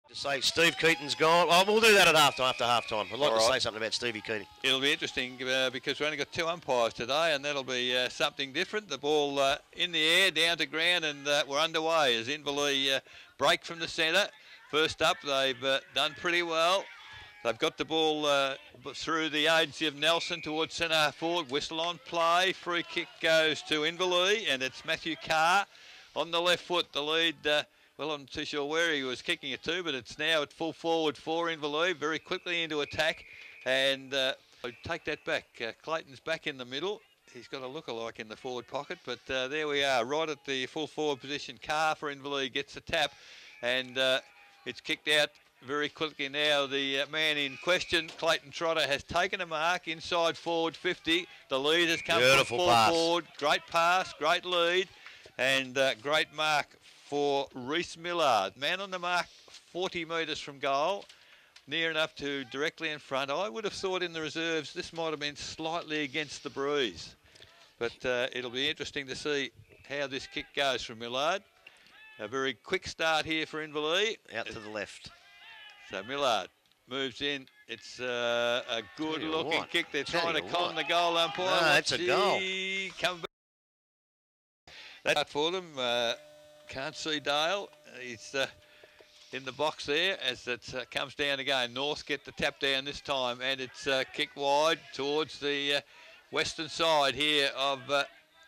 To say Steve Keaton's gone. Well, we'll do that at after half-time. I'd like to say something about Stevie Keating. It'll be interesting because we've only got 2 umpires today, and that'll be something different. The ball in the air, down to ground, and we're underway as Inverleigh break from the centre. First up, they've done pretty well. They've got the ball through the agency of Nelson towards centre forward. Whistle on play. Free kick goes to Inverleigh, and it's Matthew Carr on the left foot. The lead... well, I'm not too sure where he was kicking it to, but it's now at full forward for Inverleigh, very quickly into attack. And take that back. Clayton's back in the middle. He's got a look-alike in the forward pocket, but there we are, right at the full forward position. Carr for Inverleigh gets a tap, and it's kicked out very quickly now. The man in question, Clayton Trotter, has taken a mark inside forward 50. The lead has come from full forward. Great pass, great lead, and great mark for Reece Millard. Man on the mark 40 metres from goal, near enough to directly in front. I would have thought in the reserves this might have been slightly against the breeze, but it'll be interesting to see how this kick goes from Millard. A very quick start here for Inverleigh. Out to the left. So Millard moves in. It's a good looking kick. They're trying to con the goal umpire. No, it's a goal. Come back. That's for them. Can't see Dale. He's in the box there as it comes down again. North get the tap down this time, and it's kicked wide towards the western side here of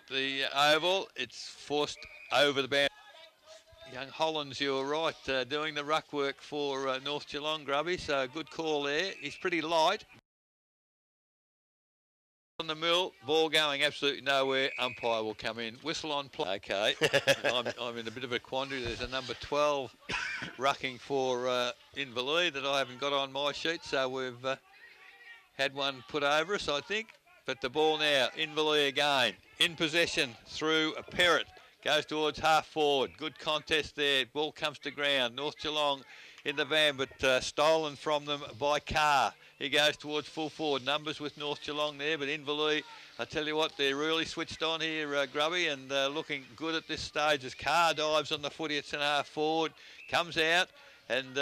the oval. It's forced over the boundary. Young Hollands, you're right, doing the ruck work for North Geelong, Grubby, so good call there. He's pretty light. On the mill, ball going absolutely nowhere. Umpire will come in. Whistle on play. Okay, I'm in a bit of a quandary. There's a number 12 rucking for Inverleigh that I haven't got on my sheet, so we've had one put over us, I think. But the ball now, Inverleigh again, in possession through a Perrott. Goes towards half forward. Good contest there. Ball comes to ground. North Geelong in the van, but stolen from them by Carr. He goes towards full forward. Numbers with North Geelong there, but Inverleigh, I tell you what, they're really switched on here, Grubby, and looking good at this stage as Carr dives on the footy at centre half forward. Comes out, and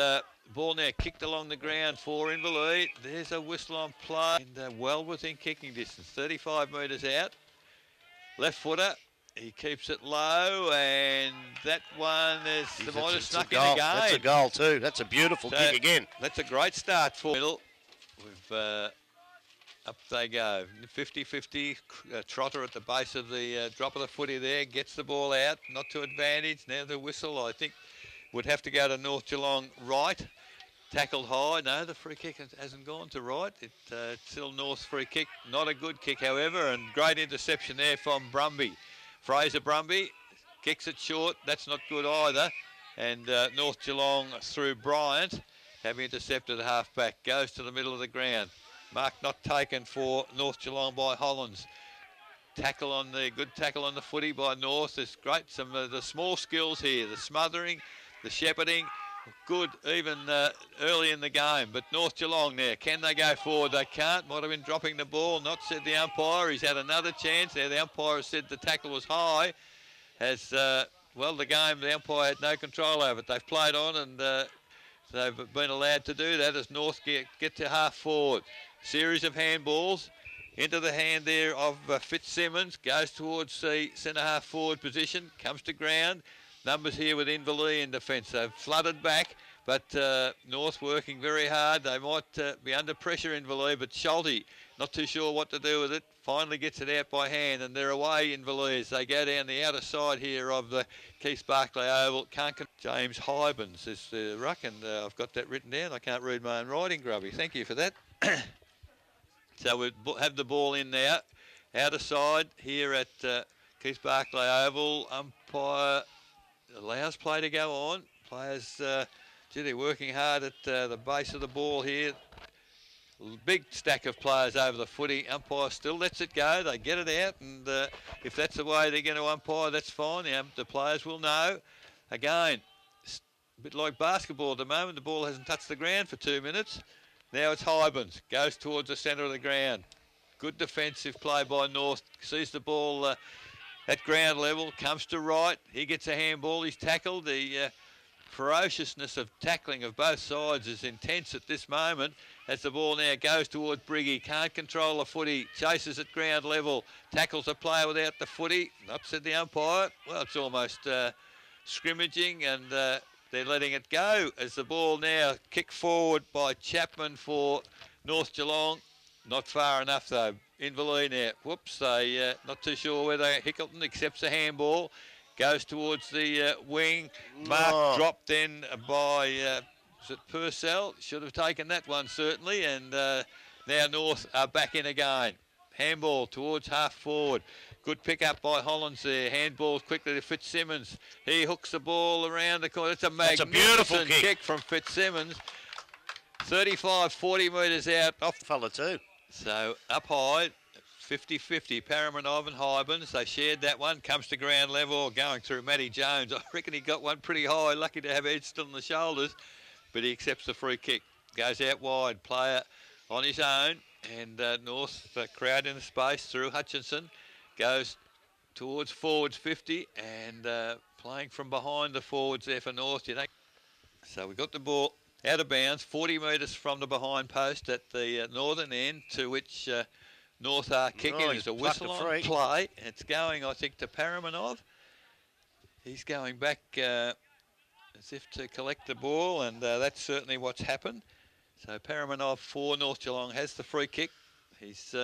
ball now kicked along the ground for Inverleigh. There's a whistle on play. And well within kicking distance, 35 metres out. Left footer. He keeps it low, and that one is the might have snuck in again. That's a goal too. That's a beautiful kick again. That's a great start for middle. We've up they go. 50-50. Trotter at the base of the drop of the footy there. Gets the ball out. Not to advantage. Now the whistle, I think, would have to go to North Geelong right. Tackled high. No, the free kick hasn't gone to right. It's still North's free kick. Not a good kick, however, and great interception there from Brumby. Fraser Brumby kicks it short. That's not good either. And North Geelong through Bryant have intercepted the half-back. Goes to the middle of the ground. Mark not taken for North Geelong by Hollands. Tackle on the good tackle on the footy by North. It's great. Some of the small skills here. The smothering, the shepherding. Good even early in the game. But North Geelong there. Can they go forward? They can't. Might have been dropping the ball. Not said the umpire. He's had another chance there. The umpire said the tackle was high. Has, well, the game, the umpire had no control over it. They've played on, and they've been allowed to do that as North get to half forward. Series of handballs into the hand there of Fitzsimmons. Goes towards the centre half forward position. Comes to ground. Numbers here with Inverleigh in defence. They've flooded back, but North working very hard. They might be under pressure, Inverleigh, but Schulte, not too sure what to do with it. Finally gets it out by hand, and they're away, Inverleigh, as they go down the outer side here of the Keith Barclay Oval. James Hybens is the ruck, and I've got that written down. I can't read my own writing, Grubby. Thank you for that. So we have the ball in now. Outer side here at Keith Barclay Oval. Umpire allows play to go on. Players, they're working hard at the base of the ball here. Big stack of players over the footy. Umpire still lets it go. They get it out, and if that's the way they're going to umpire, that's fine. The players will know. Again, a bit like basketball at the moment. The ball hasn't touched the ground for 2 minutes. Now it's Hybens. Goes towards the centre of the ground. Good defensive play by North. Sees the ball at ground level. Comes to right. He gets a handball. He's tackled. The ferociousness of tackling of both sides is intense at this moment as the ball now goes towards Briggy. Can't control the footy, chases at ground level, tackles a player without the footy, upset the umpire. Well, it's almost scrimmaging, and they're letting it go as the ball now kicked forward by Chapman for North Geelong. Not far enough though. Inverleigh now, whoops, they not too sure whether Hickleton accepts a handball. Goes towards the wing. Mark dropped in by, is it Purcell? Should have taken that one certainly. And now North are back in again. Handball towards half forward. Good pick up by Hollands there. Handball quickly to Fitzsimmons. He hooks the ball around the corner. It's a magnificent kick from Fitzsimmons. 35, 40 metres out. Off the fella too. So up high. 50-50, Paramanov and Hybens. They shared that one. Comes to ground level, going through Matty Jones. I reckon he got one pretty high. Lucky to have Ed still on the shoulders, but he accepts the free kick. Goes out wide, player on his own, and North crowd in the space through Hutchinson. Goes towards forwards 50, and playing from behind the forwards there for North. You know. So we got the ball out of bounds, 40 metres from the behind post at the northern end, to which North are kicking. There's a whistle on play. It's going, I think, to Paramanov. He's going back as if to collect the ball, and that's certainly what's happened. So Paramanov for North Geelong has the free kick. He's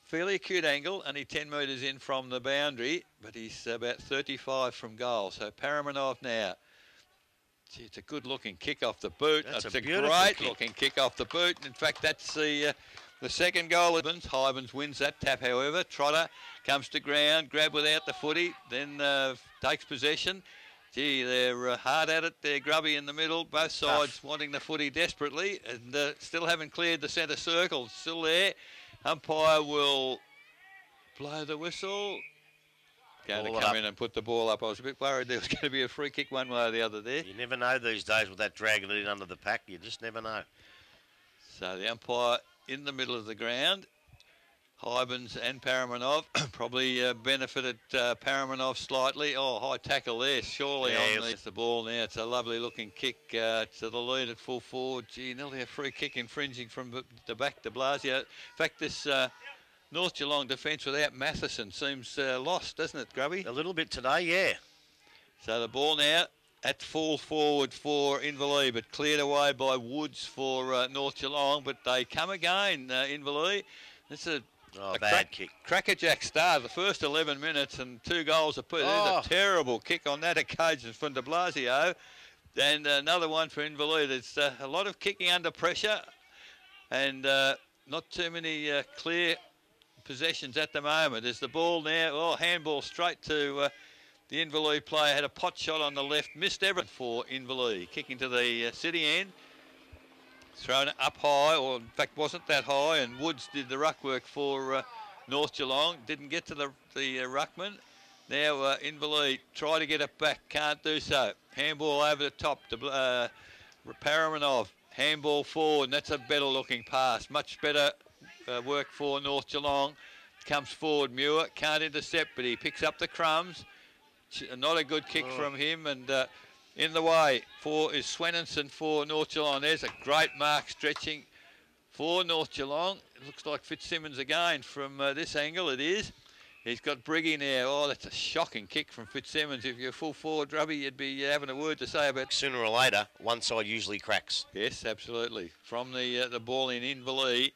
fairly acute angle, only 10 metres in from the boundary, but he's about 35 from goal. So Paramanov now. Gee, it's a good-looking kick off the boot. It's a great-looking kick off the boot. In fact, that's the second goal. Hybens wins that tap, however. Trotter comes to ground, grab without the footy, then takes possession. Gee, they're hard at it. They're grubby in the middle. Both sides wanting the footy desperately, and still haven't cleared the centre circle. Still there. Umpire will blow the whistle. Going to come in and put the ball up. I was a bit worried there was going to be a free kick one way or the other there. You never know these days with that dragging it in under the pack. You just never know. So the umpire in the middle of the ground. Hybens and Paramanov probably benefited Paramanov slightly. Oh, high tackle there, surely on the ball now. It's a lovely looking kick to the lead at full forward. Gee, nearly a free kick infringing from the back to Blasio. In fact, this North Geelong defence without Matheson seems lost, doesn't it, Grubby? A little bit today, yeah. So the ball now at full forward for Inverleigh, but cleared away by Woods for North Geelong. But they come again, Inverleigh. It's a bad kick. Crackerjack start. The first 11 minutes and 2 goals apiece. There's a terrible kick on that occasion from de Blasio. And another one for Inverleigh. There's a lot of kicking under pressure and not too many clear possessions at the moment. There's the ball now. Handball straight to the Inverleigh player. Had a pot shot on the left. Missed everything for Inverleigh. Kicking to the city end. Thrown up high, or in fact wasn't that high, and Woods did the ruck work for North Geelong. Didn't get to the ruckman. Now Inverleigh try to get it back. Can't do so. Handball over the top to Paramanov. Handball forward, and that's a better looking pass. Much better work for North Geelong. Comes forward, Muir, can't intercept, but he picks up the crumbs. Not a good kick from him, and in the way is Swenninson for North Geelong. There's a great mark stretching for North Geelong. It looks like Fitzsimmons again from this angle. It is. He's got Briggy now. Oh, that's a shocking kick from Fitzsimmons. If you're full forward, Rubby, you'd be having a word to say about. Sooner or later, one side usually cracks. Yes, absolutely. From the ball in Inverleigh,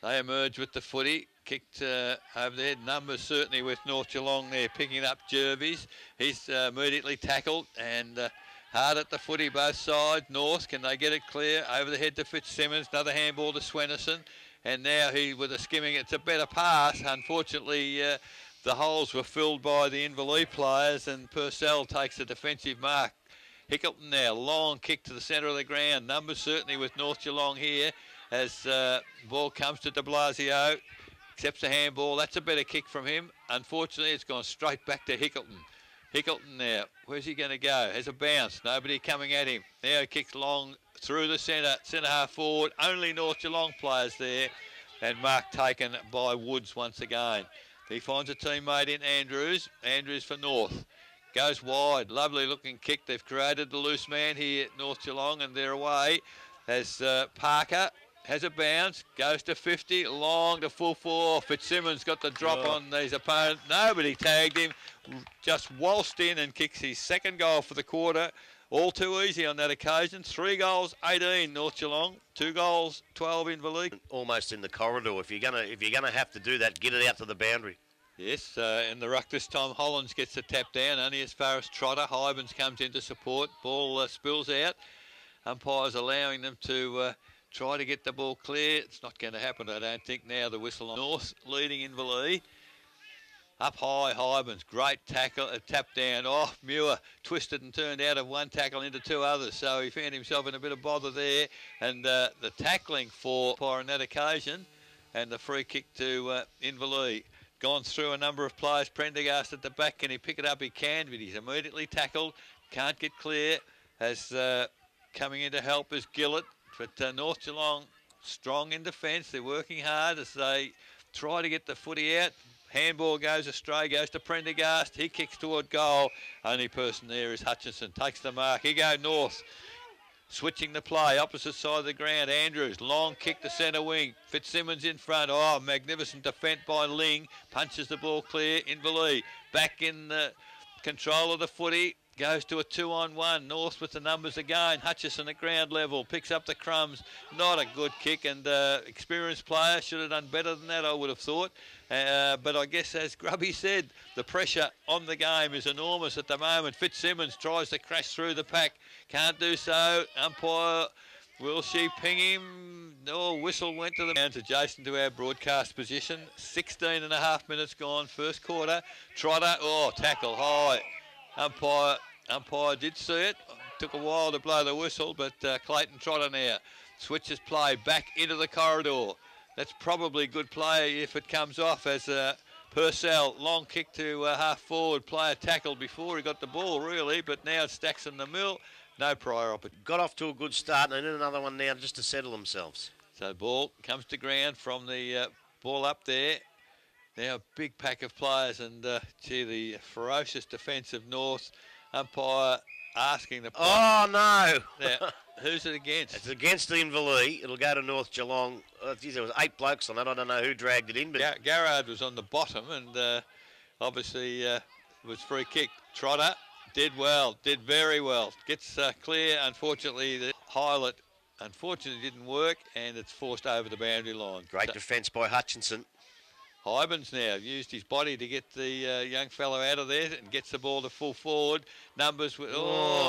they emerge with the footy. Kicked over there. Numbers certainly with North Geelong there, picking up Jervis. He's immediately tackled and hard at the footy, both sides. North, can they get it clear? Over the head to Fitzsimmons. Another handball to Swenninson. And now he with a skimming. It's a better pass. Unfortunately, the holes were filled by the Inverleigh players, and Purcell takes a defensive mark. Hickleton now, long kick to the centre of the ground. Numbers certainly with North Geelong here as ball comes to de Blasio. Accepts a handball. That's a better kick from him. Unfortunately, it's gone straight back to Hickleton. Hickleton now, where's he going to go? Has a bounce. Nobody coming at him. Now he kicks long through the centre half forward. Only North Geelong players there. And mark taken by Woods once again. He finds a teammate in Andrews. Andrews for North. goes wide. Lovely looking kick. They've created the loose man here at North Geelong, and they're away as Parker has a bounce, goes to 50, long to full 4. Fitzsimmons got the drop on his opponent. Nobody tagged him, just waltzed in and kicks his second goal for the quarter. All too easy on that occasion. 3 goals, 18 North Geelong. 2 goals, 12 Inverleigh. Almost in the corridor. If you're gonna have to do that, get it out to the boundary. Yes, in the ruck this time, Hollands gets the tap down, only as far as Trotter. Hybens comes in to support. Ball spills out. Umpires allowing them to try to get the ball clear. It's not going to happen, I don't think, now. The whistle on. North leading Inverleigh. Up high, Hybens, great tackle, a tap down. Oh, Muir twisted and turned out of one tackle into 2 others, so he found himself in a bit of bother there. And the tackling for on that occasion, and the free kick to Inverleigh. Gone through a number of players. Prendergast at the back, can he pick it up? He can, but he's immediately tackled. Can't get clear. As coming in to help is Gillett, but North Geelong strong in defence. They're working hard as they try to get the footy out. Handball goes astray, goes to Prendergast. He kicks toward goal. Only person there is Hutchinson. Takes the mark. Here go North. Switching the play, opposite side of the ground. Andrews, long kick to centre wing. Fitzsimmons in front. Oh, magnificent defence by Ling. Punches the ball clear. Inverleigh back in the control of the footy. Goes to a 2-on-1. North with the numbers again. Hutchison at ground level. Picks up the crumbs. Not a good kick, and experienced player should have done better than that, I would have thought. But I guess, as Grubby said, the pressure on the game is enormous at the moment. Fitzsimmons tries to crash through the pack. Can't do so. Umpire, will she ping him? No, whistle went to the bounce, adjacent to our broadcast position. 16.5 minutes gone, first quarter. Trotter, oh, tackle high. Umpire did see it. Took a while to blow the whistle, but Clayton Trotter now switches play back into the corridor. That's probably good play if it comes off, as Purcell, long kick to half forward. Player tackled before he got the ball, really, but now it stacks in the mill. No prior opportunity. Got off to a good start, and they need another one now just to settle themselves. So ball comes to ground from the ball up there. Now a big pack of players, and gee, the ferocious defence of North. Umpire asking the... Oh, no! Now, who's it against? It's against Inverleigh. It'll go to North Geelong. Geez, there was 8 blokes on it. I don't know who dragged it in, but... Garrard was on the bottom, and obviously was free kick. Trotter did well, did very well. Gets clear. Unfortunately, the highlight unfortunately didn't work, and it's forced over the boundary line. Great defence by Hutchinson. Hybens now used his body to get the young fellow out of there and gets the ball to full forward. Numbers with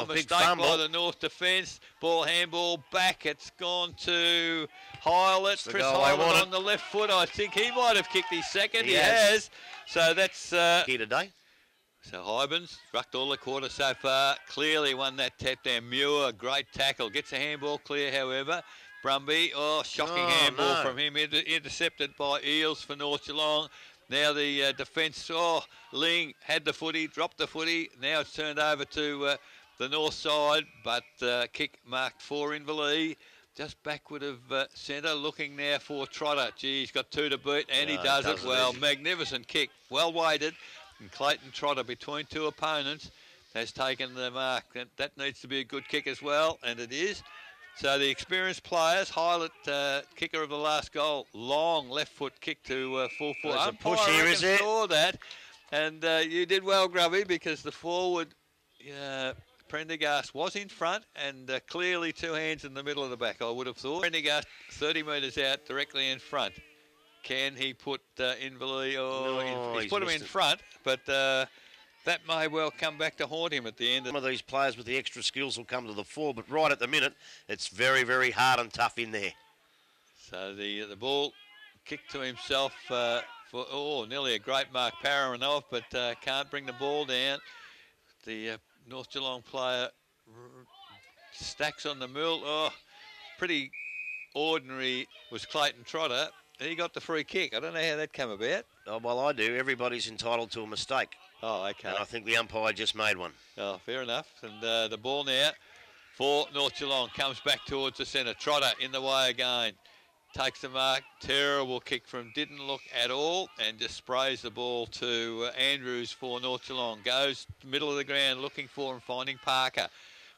mistake by the North defence. Ball handball back. It's gone to Hylett. Chris Hylett on the left foot. I think he might have kicked his second. He has. So that's here today. So Hybens rucked all the quarter so far. Clearly won that tap down. Muir, great tackle. Gets a handball clear, however. Brumby, shocking handball from him, intercepted by Eels for North Geelong. Now the defence, Ling had the footy, dropped the footy. Now it's turned over to the north side, but kick marked for Inverleigh. Just backward of centre, looking now for Trotter. Gee, he's got 2 to beat, and he does it well. Magnificent kick, well weighted. And Clayton Trotter, between 2 opponents, has taken the mark. That needs to be a good kick as well, and it is. So the experienced players, Hylett, kicker of the last goal, long left foot kick to full forward. There's a push here, is it? Saw that, and you did well, Grubby, because the forward, Prendergast was in front, and clearly 2 hands in the middle of the back, I would have thought. Prendergast 30 metres out, directly in front. Can he put Inverleigh? He's put him in front, but that may well come back to haunt him at the end. Some of these players with the extra skills will come to the fore, but right at the minute, it's very, very hard and tough in there. So the ball kicked to himself for nearly a great mark, Paramanov, but can't bring the ball down. The North Geelong player stacks on the mill. Pretty ordinary was Clayton Trotter. He got the free kick. I don't know how that came about. Oh, well, I do. Everybody's entitled to a mistake. Oh, okay. And I think the umpire just made one. Oh, fair enough. And the ball now for North Geelong comes back towards the centre. Trotter in the way again. takes the mark. Terrible kick from didn't look at all and just sprays the ball to Andrews for North Geelong. Goes middle of the ground looking for and finding Parker.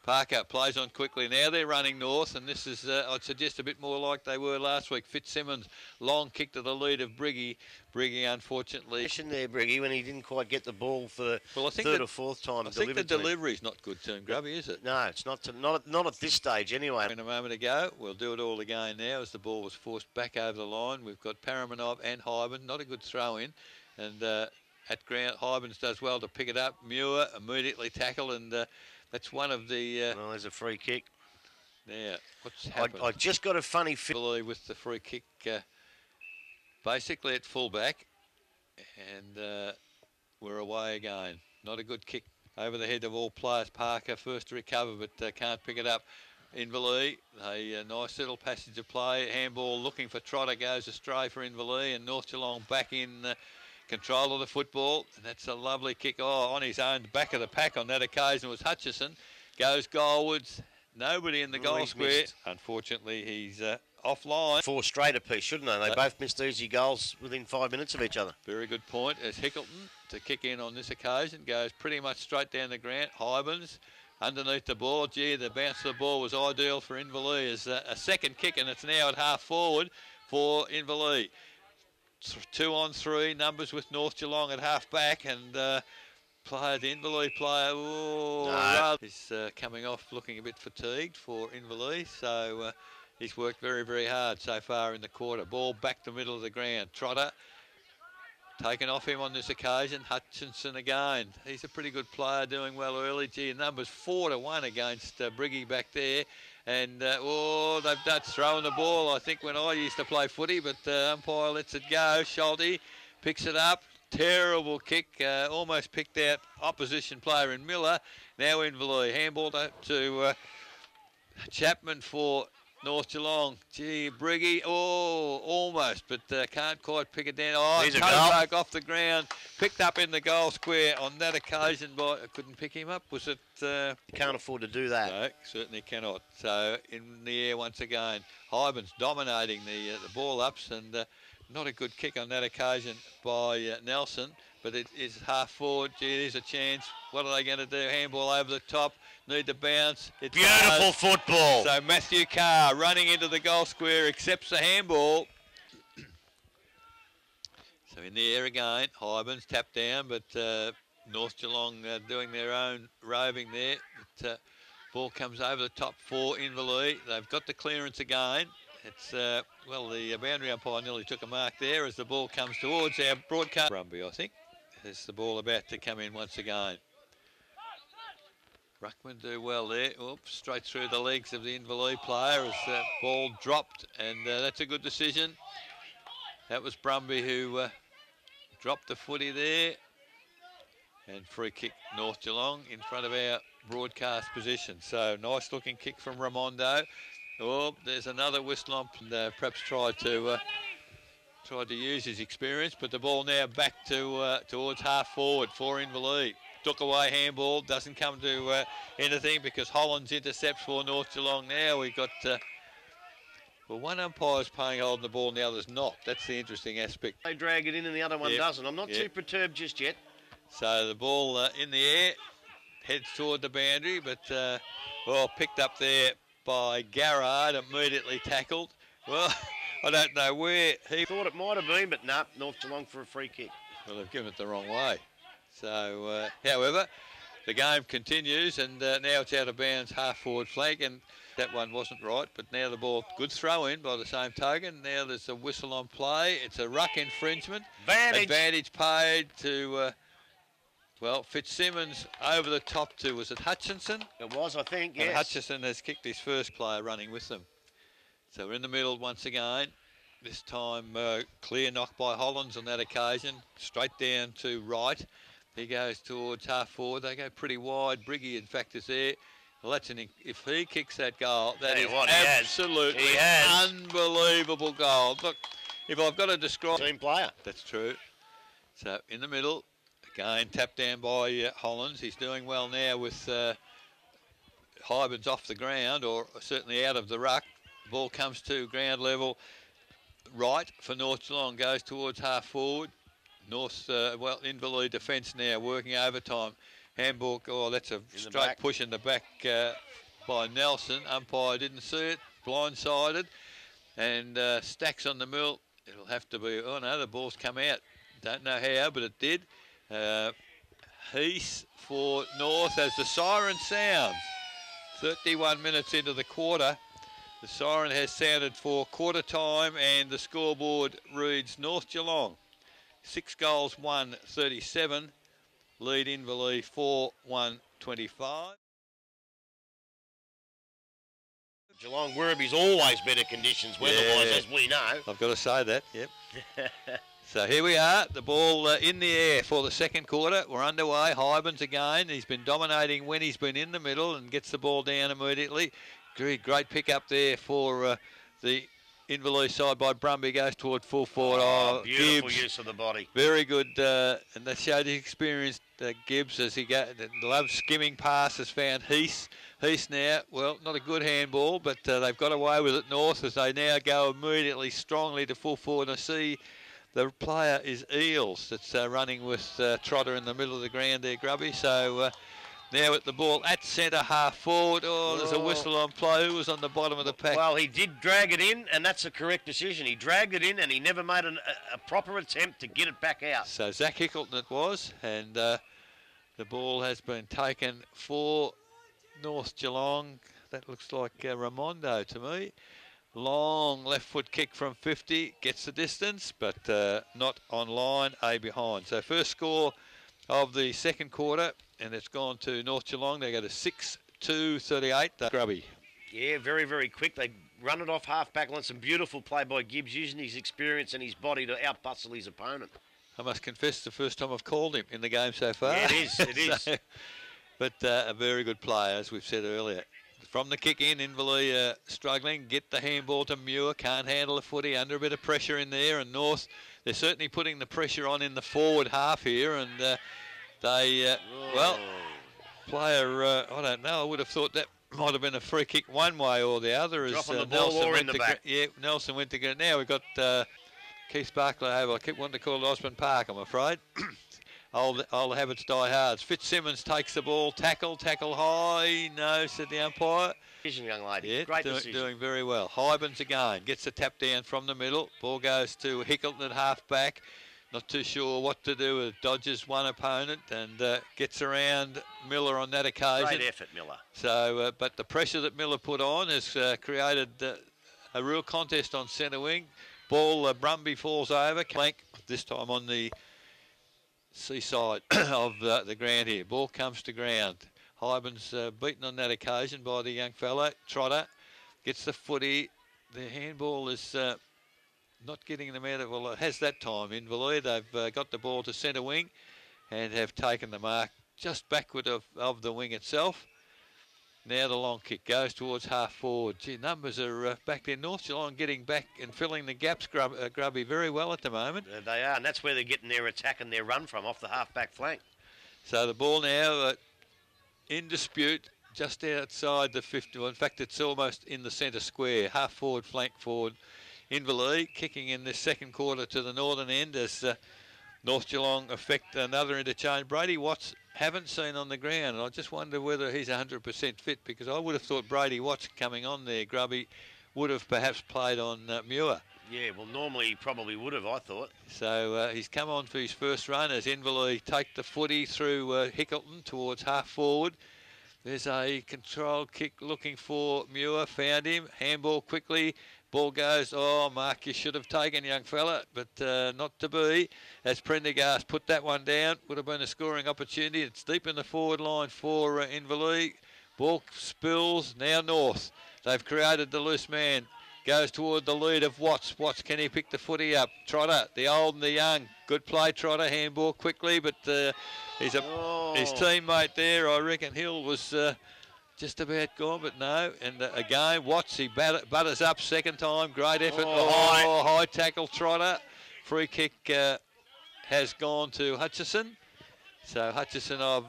Parker plays on quickly. Now they're running north, and this is, I'd suggest, a bit more like they were last week. Fitzsimmons, long kick to the lead of Briggy. Briggy, unfortunately. There, Briggy, when he didn't quite get the ball for the third or fourth time. I think the delivery's not good to him, Grubby, is it? No, it's not at this stage anyway. In a moment ago, we'll do it all again now as the ball was forced back over the line. We've got Paramanov and Hyben, not a good throw in, and at ground, Hybens does well to pick it up. Muir immediately tackle, and that's one of the... well, there's a free kick. Yeah, what's happened? I just got a funny feeling with the free kick, basically at fullback, and we're away again. Not a good kick over the head of all players. Parker first to recover, but can't pick it up. Inverleigh, a nice little passage of play. Handball looking for Trotter, goes astray for Inverleigh, and North Geelong back in control of the football, and that's a lovely kick. Oh, on his own, back of the pack on that occasion was Hutchison. Goes goalwards, nobody in the goal square. Missed. Unfortunately, he's offline. 4 straight apiece, shouldn't they? They both missed easy goals within 5 minutes of each other. Very good point. As Hickleton to kick in on this occasion, goes pretty much straight down the ground. Hybens underneath the ball. Gee, the bounce of the ball was ideal for Inverleigh. As a second kick, and it's now at half forward for Inverleigh. 2 on 3 numbers with North Geelong at half back, and the Inverleigh player is coming off looking a bit fatigued for Inverleigh, so he's worked very, very hard so far in the quarter. Ball back to middle of the ground. Trotter taken off him on this occasion. Hutchinson again. He's a pretty good player, doing well early. Gee, numbers 4-1 against Briggy back there. And, they've thrown the ball, I think, when I used to play footy, but umpire lets it go. Schulte picks it up. Terrible kick, almost picked out opposition player in Miller. Now Inverleigh, handball to Chapman for North Geelong. Gee, Briggy, almost, but can't quite pick it down. Toe poke off the ground, picked up in the goal square on that occasion, but I couldn't pick him up. Was it? You can't afford to do that. No, certainly cannot. So in the air once again. Hybens dominating the ball ups, and not a good kick on that occasion by Nelson, but it is half forward. Gee, there's a chance. What are they going to do? Handball over the top. Need to bounce. It's beautiful football. So Matthew Carr running into the goal square, accepts the handball. So in the air again, Hybens tapped down, but North Geelong doing their own roving there. But, ball comes over the top for Inverleigh. They've got the clearance again. It's, the boundary umpire nearly took a mark there as the ball comes towards our broadcast. Brumby, I think. There's the ball about to come in once again. Ruckman do well there. Oops, straight through the legs of the Inverleigh player as that ball dropped, and that's a good decision. That was Brumby who dropped the footy there. And free kick North Geelong in front of our broadcast position. So nice looking kick from Raimondo. Oh, there's another whistle on, and perhaps tried to use his experience, but the ball now back to towards half forward for Inverleigh. Took away handball, doesn't come to anything because Hollands intercepts for North Geelong. Now we've got, one umpire's paying hold of the ball and the other's not. That's the interesting aspect. They drag it in and the other one doesn't. I'm not too perturbed just yet. So the ball in the air, heads toward the boundary, but picked up there by Garrard, immediately tackled. Well, I don't know where he thought it might have been, but no, North Geelong for a free kick. Well, they've given it the wrong way. So, however, the game continues, and now it's out of bounds, half forward flank, and that one wasn't right, but now the ball, good throw in by the same token. Now there's a whistle on play. It's a ruck infringement. Advantage paid to, Fitzsimmons over the top to, was it Hutchinson? It was, I think, yes. And Hutchinson has kicked his first player running with them. So we're in the middle once again. This time, clear knock by Hollands on that occasion, straight down to right. He goes towards half forward. They go pretty wide. Briggy, in fact, is there. Well, if he kicks that goal, that is absolutely unbelievable goal. Look, if I've got to describe... Team player. That's true. So in the middle, again, tapped down by Hollands. He's doing well now with Hybens off the ground, or certainly out of the ruck. Ball comes to ground level. right for North Geelong, goes towards half forward. North, Inverleigh defence now working overtime. Handball, oh, that's a straight push in the back by Nelson. Umpire didn't see it, blindsided. And Stacks on the mill. It'll have to be, oh no, the ball's come out. Don't know how, but it did. Heath for North as the siren sounds. 31 minutes into the quarter. The siren has sounded for quarter time, and the scoreboard reads North Geelong 6 goals, 1'37. Lead Inverleigh 4-1-25. Geelong Werribee's always better conditions weather-wise, as we know. I've got to say that, yep. So here we are, the ball in the air for the second quarter. We're underway. Hybens again. He's been dominating when he's been in the middle and gets the ball down immediately. Great pick up there for the Inverleigh side by Brumby. Goes toward full forward. Oh, beautiful Gibbs. Use of the body. Very good, and that showed his experience, Gibbs, as he loves skimming past, has found Heath. Heath now, well, not a good handball, but they've got away with it, North, as they now go immediately strongly to full forward. I see the player is Eels that's running with Trotter in the middle of the ground there, Grubby. So now at the ball at centre, half forward. Oh, there's a whistle on play. Who was on the bottom of the pack? Well, he did drag it in, and that's a correct decision. He dragged it in, and he never made a proper attempt to get it back out. So Zach Hickleton it was, and the ball has been taken for North Geelong. That looks like Ramondo to me. Long left foot kick from 50, gets the distance, but not on line, A behind. So first score of the second quarter, and it's gone to North Geelong. They go to 6-2-38. Grubby. Yeah, very, very quick. They run it off half-back line. Some beautiful play by Gibbs, using his experience and his body to out-bustle his opponent. I must confess, the first time I've called him in the game so far. Yeah, it is, it is. But a very good player, as we've said earlier. From the kick in, Inverleigh struggling, get the handball to Muir, can't handle the footy, under a bit of pressure in there, and North, they're certainly putting the pressure on in the forward half here, and well, player, I don't know, I would have thought that might have been a free kick one way or the other. Dropping the ball or in the back. Yeah, Nelson went to get it. Now we've got Keith Barclay over. I keep wanting to call it Osborne Park, I'm afraid. Old habits die hard. Fitzsimmons takes the ball, tackle high. No, said the umpire. Decision, young lady. Yeah, great decision. Doing very well. Hybens again, gets the tap down from the middle. Ball goes to Hickleton at half back. Not too sure what to do with it. Dodges one opponent and gets around Miller on that occasion. Great effort, Miller. So, but the pressure that Miller put on has created a real contest on centre wing. Ball, Brumby falls over. Clank, this time on the seaside of the ground here. Ball comes to ground. Hybens beaten on that occasion by the young fellow. Trotter gets the footy. The handball is not getting them out of, well, it has that time. Inverleigh, they've got the ball to centre wing and have taken the mark just backward of the wing itself. Now the long kick goes towards half forward. Gee, numbers are back there. North Geelong getting back and filling the gaps, Grubby, very well at the moment. They are, and that's where they're getting their attack and their run from, off the half-back flank. So the ball now in dispute just outside the 50. Well, in fact, it's almost in the centre square. Half forward, flank forward. Inverleigh kicking in this second quarter to the northern end as North Geelong affect another interchange. Brady Watts haven't seen on the ground, and I just wonder whether he's 100% fit, because I would have thought Brady Watts coming on there, Grubby, would have perhaps played on Muir. Yeah, well, normally he probably would have, I thought. So he's come on for his first run as Inverleigh take the footy through Hickleton towards half forward. There's a control kick looking for Muir, found him, handball quickly. Ball goes, oh, Mark, you should have taken, young fella, but not to be. As Prendergast put that one down, would have been a scoring opportunity. It's deep in the forward line for Inverleigh. Ball spills, now North. They've created the loose man. Goes toward the lead of Watts. Watts, can he pick the footy up? Trotter, the old and the young. Good play, Trotter, handball quickly, but his teammate there, I reckon Hill was... just about gone, but no. And again, Watts, he butters up second time. Great effort. High tackle, Trotter. Free kick has gone to Hutchison. So Hutchison of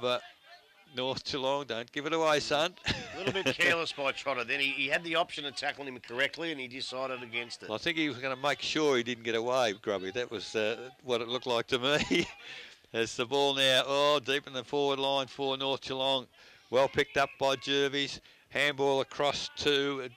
North Geelong. Don't give it away, son. A little bit careless by Trotter. Then he had the option of tackling him correctly, and he decided against it. I think he was going to make sure he didn't get away, Grubby. That was what it looked like to me. As the ball now, deep in the forward line for North Geelong. Well picked up by Jervis. Handball across to,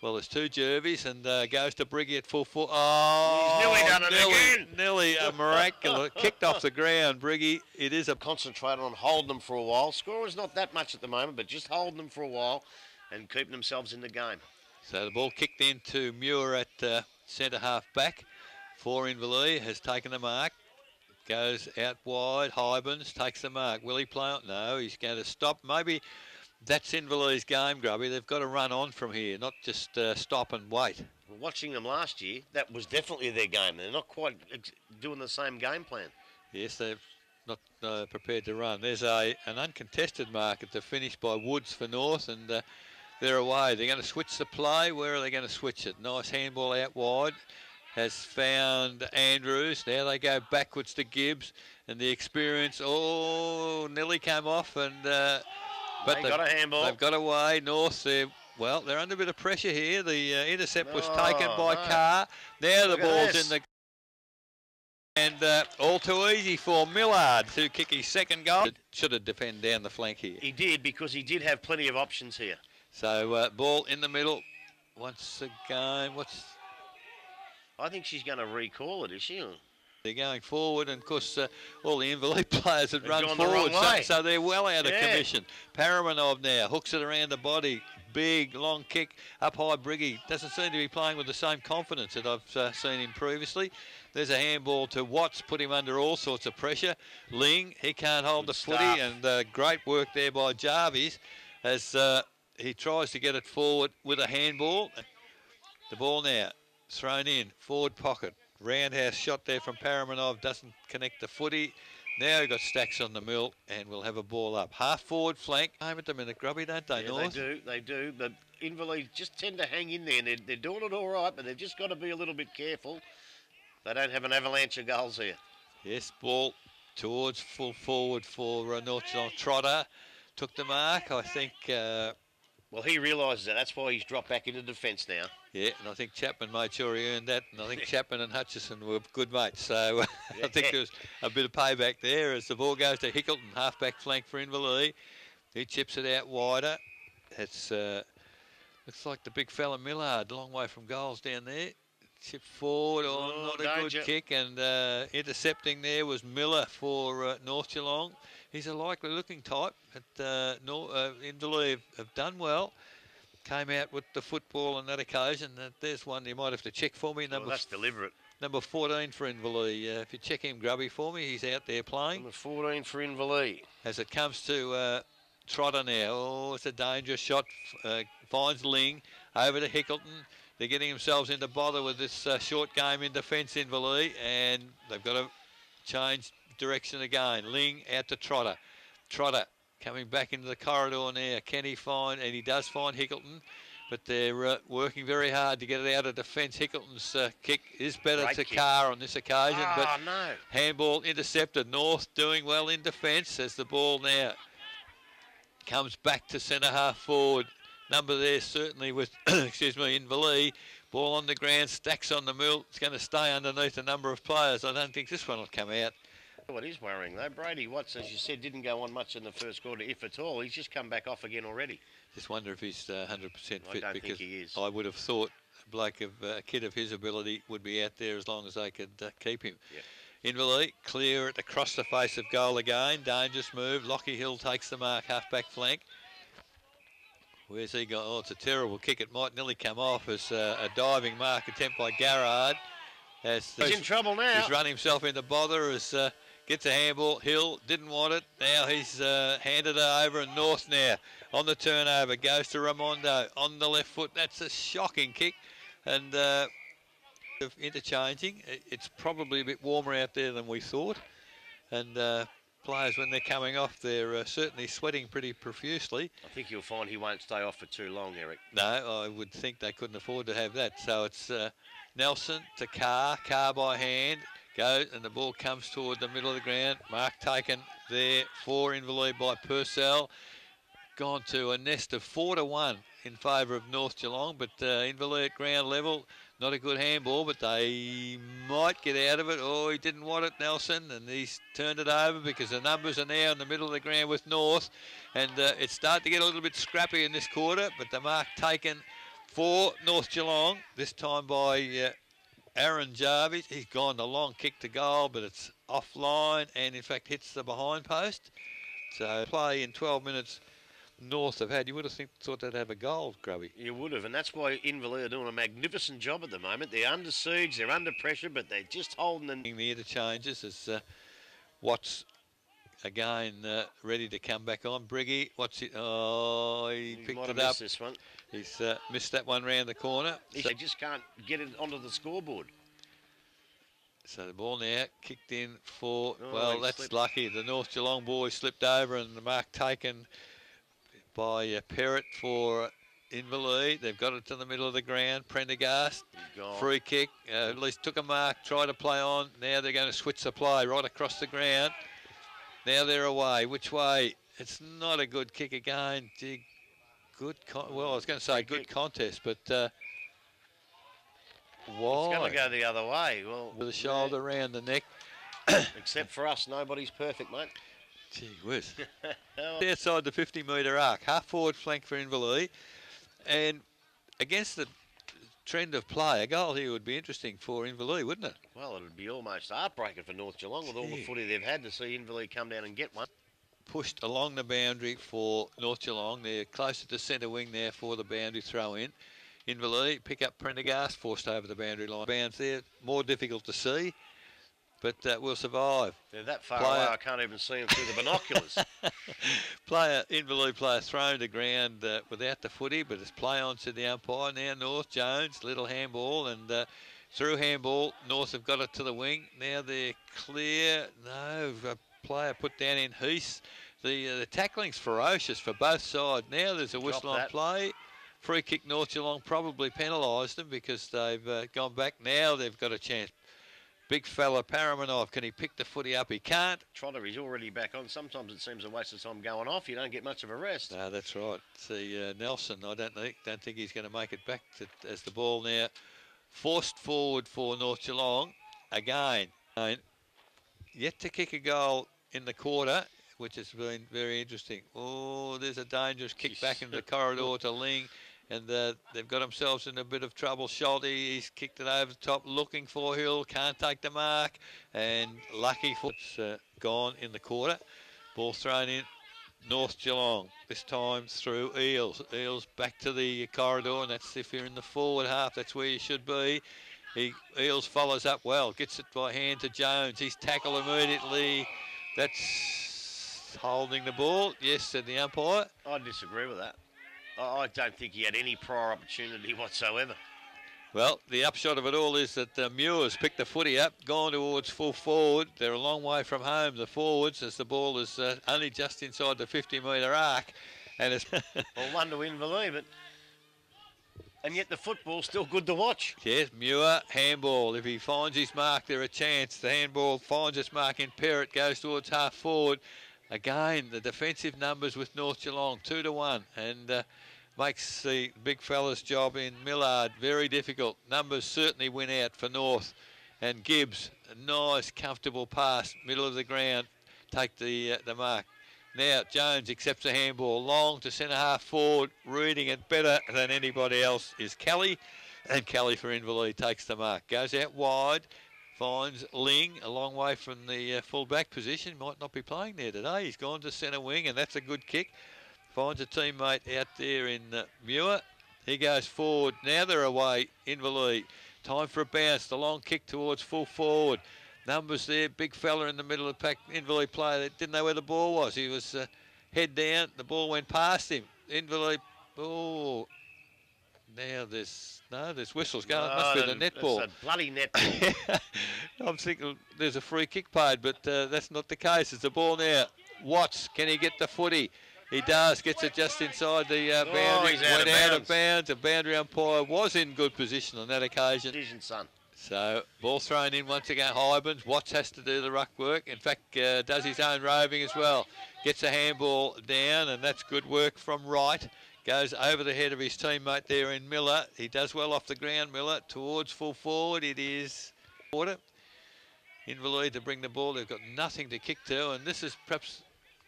well, there's two Jervis, and goes to Briggy at full foot. Oh, he's nearly done it again. Nearly a miraculous. Kicked off the ground, Briggy. It is a... Concentrate on holding them for a while. Scorer's not that much at the moment, but just holding them for a while and keeping themselves in the game. So the ball kicked into Muir at centre half back for Inverleigh. Has taken the mark. Goes out wide. Hybens takes the mark. Will he play on? No, he's going to stop. Maybe that's Inverleigh's game, Grubby. They've got to run on from here, not just stop and wait. Well, watching them last year, that was definitely their game. They're not quite doing the same game plan. Yes, they're not prepared to run. There's an uncontested mark at the finish by Woods for North, and they're away. They're going to switch the play. Where are they going to switch it? Nice handball out wide. Has found Andrews. Now they go backwards to Gibbs, and the experience, nearly came off, and but they got a handball. They've got away. North, they're under a bit of pressure here. The intercept was taken by Carr. Now the ball's in the... And all too easy for Millard to kick his second goal. Should have defended down the flank here. He did, because he did have plenty of options here. So ball in the middle. Once again, I think she's going to recall it, is she? They're going forward, and of course all the Inverleigh players had run forward, the so they're well out of commission. Paramanov now hooks it around the body. Big, long kick up high. Briggy doesn't seem to be playing with the same confidence that I've seen him previously. There's a handball to Watts, put him under all sorts of pressure. Ling, he can't hold the footy, and great work there by Jarvis as he tries to get it forward with a handball. The ball now thrown in, forward pocket. Roundhouse shot there from Paramanov, doesn't connect the footy. Now we've got Stacks on the mill, and we'll have a ball up. Half forward flank. Aim at them in a Grubby, don't they, North? They do. But Inverleigh just tend to hang in there, and they're doing it all right, but they've just got to be a little bit careful. They don't have an avalanche of goals here. Yes, ball towards full forward for North Geelong. Trotter took the mark, I think. Well, he realises that. That's why he's dropped back into defence now. Yeah, and I think Chapman made sure he earned that, and I think Chapman and Hutchison were good mates. So I think there's a bit of payback there as the ball goes to Hickleton, half-back flank for Inverleigh. He chips it out wider. It's looks like the big fella Millard, a long way from goals down there. Chip forward, not a good kick, and intercepting there was Miller for North Geelong. He's a likely-looking type, but Inverleigh have done well. Came out with the football on that occasion. There's one you might have to check for me. That's deliberate. Number 14 for Inverleigh. If you check him, Grubby, for me, he's out there playing. Number 14 for Inverleigh. As it comes to Trotter now. It's a dangerous shot. Finds Ling over to Hickleton. They're getting themselves into bother with this short game in defence, Inverleigh, and they've got to change direction again. Ling out to Trotter. Trotter coming back into the corridor now. Can he find, and he does find Hickleton, but they're working very hard to get it out of defence. Hickleton's kick is better to Carr on this occasion, but handball intercepted. North doing well in defence as the ball now comes back to centre half forward. Number there certainly with, Inverleigh. Ball on the ground, Stacks on the mill. It's going to stay underneath a number of players. I don't think this one will come out. What is worrying though, Brady Watts, as you said, didn't go on much in the first quarter, if at all. He's just come back off again already. Just wonder if he's 100% fit. I don't think he is. I would have thought a kid of his ability would be out there as long as they could keep him. Yep. Inverleigh clear it across the face of goal again. Dangerous move. Lockie Hill takes the mark, half-back flank. Where's he gone? Oh, it's a terrible kick. It might nearly come off as a diving mark attempt by Garrard. He's in trouble now. He's run himself into bother as gets a handball. Hill didn't want it. Now he's handed it over, and North now on the turnover goes to Raimondo on the left foot. That's a shocking kick, and interchanging. It's probably a bit warmer out there than we thought, and players, when they're coming off, they're certainly sweating pretty profusely. I think you'll find he won't stay off for too long, Eric. No, I would think they couldn't afford to have that. So it's Nelson to Carr by hand. goes, and the ball comes toward the middle of the ground. Mark taken there for Inverleigh by Purcell. Gone to a nest of 4-1 in favour of North Geelong, but Inverleigh at ground level, not a good handball, but they might get out of it. Oh, he didn't want it, Nelson, and he's turned it over because the numbers are now in the middle of the ground with North, and it's starting to get a little bit scrappy in this quarter, but the mark taken for North Geelong, this time by Aaron Jarvis. He's gone a long kick to goal, but it's offline and in fact hits the behind post. So play in 12 minutes North have had. You would have thought they'd have a goal, Grubby. You would have, and that's why Inverleigh are doing a magnificent job at the moment. They're under siege, they're under pressure, but they're just holding them. The interchanges as Watts again ready to come back on. Briggy, what's it? Oh, he picked it up. This one. He's missed that one round the corner. They just can't get it onto the scoreboard. So the ball now kicked in for, well, that's lucky. The North Geelong boy slipped over and the mark taken by Perrott for Inverleigh. They've got it to the middle of the ground. Prendergast, free kick. At least took a mark, tried to play on. Now they're going to switch the play right across the ground. Now they're away. Which way? It's not a good kick again. Gee, good, well, I was going to say good contest, but why? It's going to go the other way. Well, with a shoulder around the neck. Except for us, nobody's perfect, mate. Gee whiz. Outside the 50-metre arc, half forward flank for Inverleigh, and against the trend of play, a goal here would be interesting for Inverleigh, wouldn't it? Well, it would be almost heartbreaking for North Geelong with all the footy they've had to see Inverleigh come down and get one. Pushed along the boundary for North Geelong. They're closer to centre wing there for the boundary throw in. Inverleigh pick up Prendergast, forced over the boundary line. Bounds there, more difficult to see, but will survive. They're that far away, I can't even see them through the binoculars. Inverleigh player thrown to ground without the footy, but it's play on to the umpire. Now North Jones, little handball, and through handball, North have got it to the wing. Now they're clear. No, a player put down in Heath. The tackling's ferocious for both sides. Now there's a whistle on play. Free kick, North Geelong probably penalised them because they've gone back. Now they've got a chance. Big fella, Paramanov, can he pick the footy up? He can't. Trotter, he's already back on. Sometimes it seems a waste of time going off. You don't get much of a rest. No, that's right. See, Nelson, I don't think he's going to make it back as the ball now forced forward for North Geelong. Again, yet to kick a goal in the quarter, which has been very interesting. Oh, there's a dangerous kick back into the corridor to Ling. And they've got themselves in a bit of trouble. Schulte, he's kicked it over the top, looking for Hill, can't take the mark. And lucky for it's gone in the quarter. Ball thrown in, North Geelong, this time through Eales. Eales back to the corridor, and that's if you're in the forward half, that's where you should be. Eales follows up well, gets it by hand to Jones. He's tackled immediately. That's holding the ball. Yes, said the umpire. I disagree with that. I don't think he had any prior opportunity whatsoever. Well, the upshot of it all is that Muir's picked the footy up, gone towards full forward. They're a long way from home, the forwards, as the ball is only just inside the 50-metre arc. And it's well, one to Inverleigh, but... And yet the football's still good to watch. Yes, Muir, handball. If he finds his mark, there's a chance. The handball finds its mark in Perrott, goes towards half forward. Again, the defensive numbers with North Geelong, 2-1, and makes the big fella's job in Millard very difficult. Numbers certainly win out for North. And Gibbs, a nice, comfortable pass, middle of the ground, take the mark. Now Jones accepts a handball, long to centre half forward, reading it better than anybody else is Kelly. And Kelly for Inverleigh takes the mark. Goes out wide. Finds Ling a long way from the full-back position. Might not be playing there today. He's gone to centre wing, and that's a good kick. Finds a teammate out there in Muir. He goes forward. Now they're away, Inverleigh. Time for a bounce. The long kick towards full forward. Numbers there. Big fella in the middle of the pack. Inverleigh player that didn't know where the ball was. He was head down. The ball went past him. Inverleigh. Oh. Now there's whistles going. It must be the netball. It's a bloody netball. I'm thinking there's a free kick paid, but that's not the case. It's the ball now. Watts, can he get the footy? He does. Gets it just inside the boundary. He's out of bounds. The boundary umpire was in good position on that occasion. Decision, son. So, ball thrown in once again. Hybens. Watts has to do the ruck work. In fact, does his own roving as well. Gets a handball down, and that's good work from Wright. Goes over the head of his teammate there in Miller. He does well off the ground, Miller. Towards full forward. It is quarter. Inverleigh to bring the ball. They've got nothing to kick to, and this is perhaps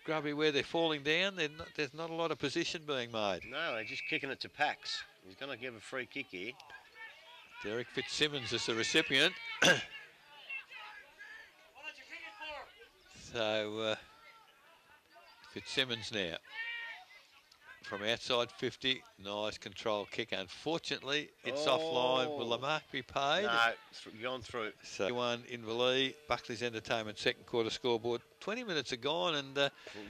Grubby where they're falling down. There's not a lot of position being made. No, they're just kicking it to Pax. He's going to give a free kick here. Derek Fitzsimmons is the recipient. So Fitzsimmons now from outside 50. Nice control kick. Unfortunately, it's offline. Will the mark be paid? No, gone through. So 1 Inverleigh, Buckley's Entertainment second quarter scoreboard. 20 minutes are gone, and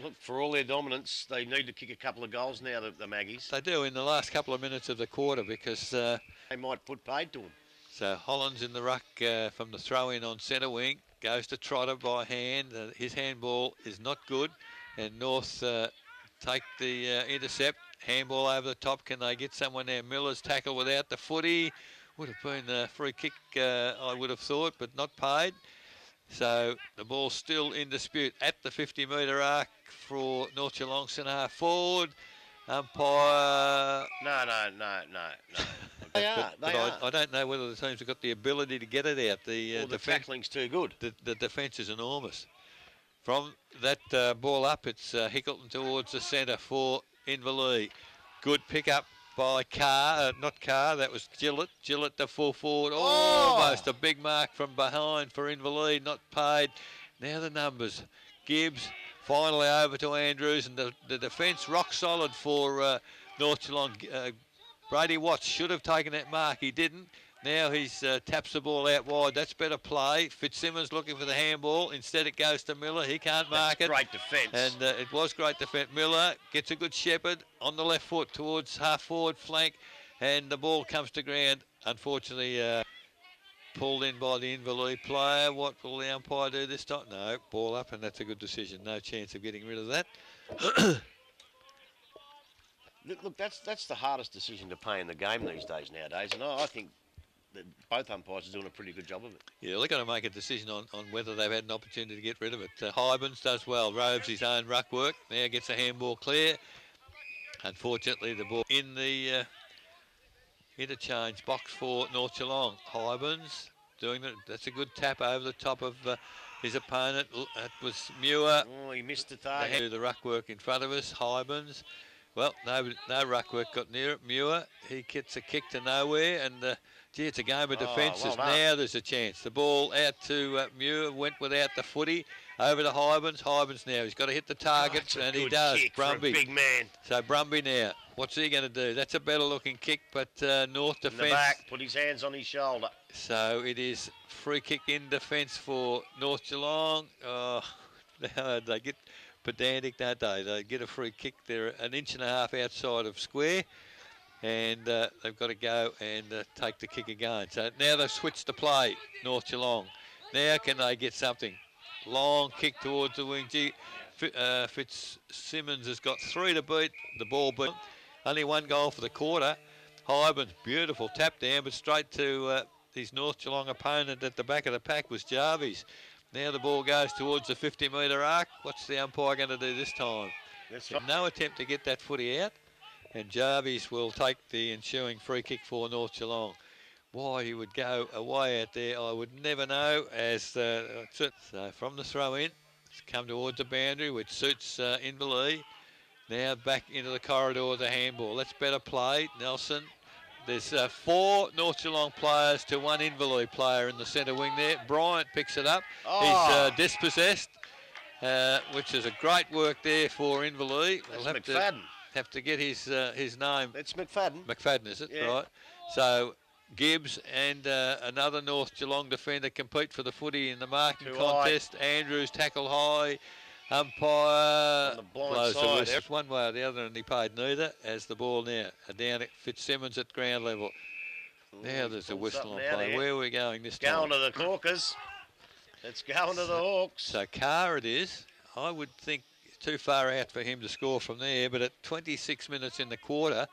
look, for all their dominance, they need to kick a couple of goals now, the Maggies. They do in the last couple of minutes of the quarter, because they might put paid to them. So Hollands in the ruck from the throw-in on centre wing. Goes to Trotter by hand. His handball is not good. And North take the intercept. Handball over the top. Can they get someone there? Miller's tackle without the footy. Would have been a free kick, I would have thought, but not paid. So the ball's still in dispute at the 50-metre arc for North Geelong centre half forward. Umpire. No. They are. I don't know whether the teams have got the ability to get it out. The tackling's too good. The defence is enormous. From that ball up, it's Hickleton towards the centre for Inverleigh. Good pick-up by Carr. Not Carr, that was Gillett. Gillett to full forward. Almost a big mark from behind for Inverleigh. Not paid. Now the numbers. Gibbs finally over to Andrews, and the defence rock solid for North Geelong. Brady Watts should have taken that mark. He didn't. Now he's taps the ball out wide. That's better play. Fitzsimmons looking for the handball. Instead it goes to Miller. He can't mark it. Great defence. And it was great defence. Miller gets a good shepherd on the left foot towards half forward flank. And the ball comes to ground. Unfortunately, pulled in by the Inverleigh player. What will the umpire do this time? No, ball up, and that's a good decision. No chance of getting rid of that. Look, that's the hardest decision to pay in the game these days nowadays, and I think that both umpires are doing a pretty good job of it. Yeah, they're going to make a decision on whether they've had an opportunity to get rid of it. Hybens does well, roves his own ruck work. Now gets a handball clear. Unfortunately, the ball in the interchange box for North Geelong. Hybens doing it. That's a good tap over the top of his opponent. That was Muir. Oh, he missed the target. Do the ruck work in front of us. Hybens. Well, no ruck work got near it. Muir, he gets a kick to nowhere, and gee, it's a game of defence. Well now there's a chance. The ball out to Muir, went without the footy. Over to Hybens. Hybens now, he's got to hit the target, and he does. Brumby. Big man. So Brumby now, what's he going to do? That's a better looking kick, but North defence. In the back, put his hands on his shoulder. So it is free kick in defence for North Geelong. Oh, they get pedantic, don't they? They get a free kick. They're an inch and a half outside of square, and they've got to go and take the kick again. So now they've switched to play, North Geelong. Now can they get something? Long kick towards the wing. Fitzsimmons has got 3 to beat. The ball beat. Only 1 goal for the quarter. Hybens, beautiful tap down, but straight to his North Geelong opponent at the back of the pack was Jarvis. Now the ball goes towards the 50-metre arc. What's the umpire going to do this time? No attempt to get that footy out. And Jarvis will take the ensuing free kick for North Geelong. Why he would go away out there, I would never know. So from the throw-in, it's come towards the boundary, which suits Inverleigh. Now back into the corridor of the handball. That's better play. Nelson. There's 4 North Geelong players to 1 Inverleigh player in the centre wing there. Bryant picks it up. He's dispossessed, which is a great work there for Inverleigh. That's McFadden. Have to get his name. It's McFadden. McFadden, is it? Yeah. Right. So Gibbs and another North Geelong defender compete for the footy in the marking contest. Andrews tackle high. Umpire on the blind blows side. the whistle one way or the other, and he paid neither. As the ball now down at Fitzsimmons at ground level. Now there's a whistle on play. Where are we going this time? Going to the Corkers. Let's go into the Hawks. So Carr it is. I would think too far out for him to score from there, but at 26 minutes in the quarter,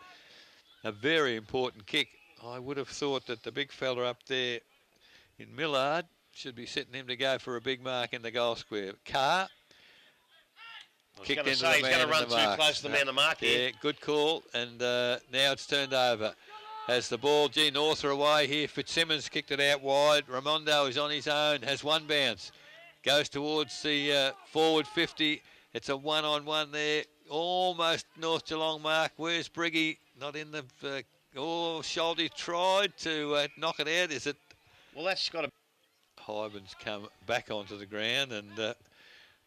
a very important kick. I would have thought that the big fella up there in Millard. Should be setting him to go for a big mark in the goal square. Carr. Kicked into the man. He's going to run too close to the man in the mark here. Yeah, good call. And now it's turned over. Has the ball, North are away here. Fitzsimmons kicked it out wide. Raimondo is on his own, has one bounce. Goes towards the forward 50. It's a one-on-one there. Almost North Geelong mark. Where's Briggy? Not in the... Schulte tried to knock it out. Is it... Well, that's got to... Hyben's come back onto the ground and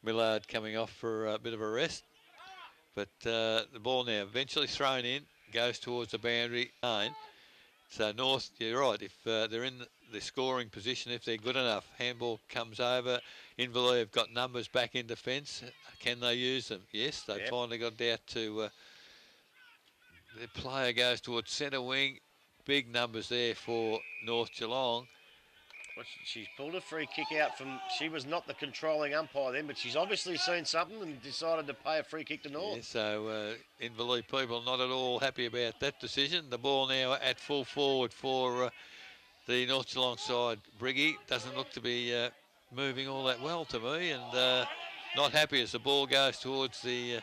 Millard coming off for a bit of a rest. But the ball now eventually thrown in. Goes towards the boundary line. So North, you're right, if they're in the scoring position, if they're good enough, handball comes over. Inverleigh have got numbers back in defence. Can they use them? Yes, they finally got out to... the player goes towards centre wing. Big numbers there for North Geelong. Well, she's pulled a free kick out from... She was not the controlling umpire then, but she's obviously seen something and decided to pay a free kick to North. Yeah, so Inverleigh people not at all happy about that decision. The ball now at full forward for the North Geelong side. Briggy doesn't look to be moving all that well to me, and not happy as the ball goes towards the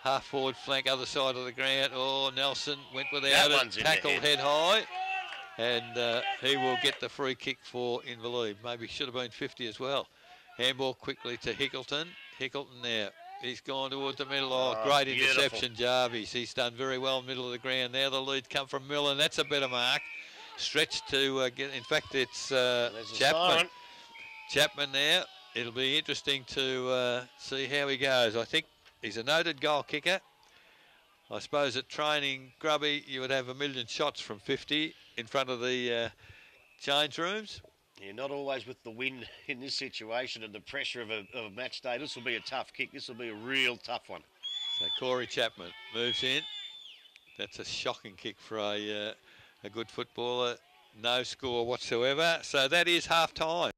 half forward flank, other side of the ground. Oh, Nelson went without it, tackled head high. And he will get the free kick for Inverleigh. Maybe should have been 50 as well. Handball quickly to Hickleton. Hickleton now. He's gone towards the middle. Oh, great interception, Jarvis. He's done very well in the middle of the ground. Now the lead come from Miller, and that's a better mark. Stretched to get... In fact, it's Chapman. Chapman now. It'll be interesting to see how he goes. I think he's a noted goal kicker. I suppose at training, Grubby, you would have a million shots from 50 in front of the change rooms. Yeah, not always with the win in this situation and the pressure of a match day. This will be a tough kick. This will be a real tough one. So Corey Chapman moves in. That's a shocking kick for a good footballer. No score whatsoever. So that is half time.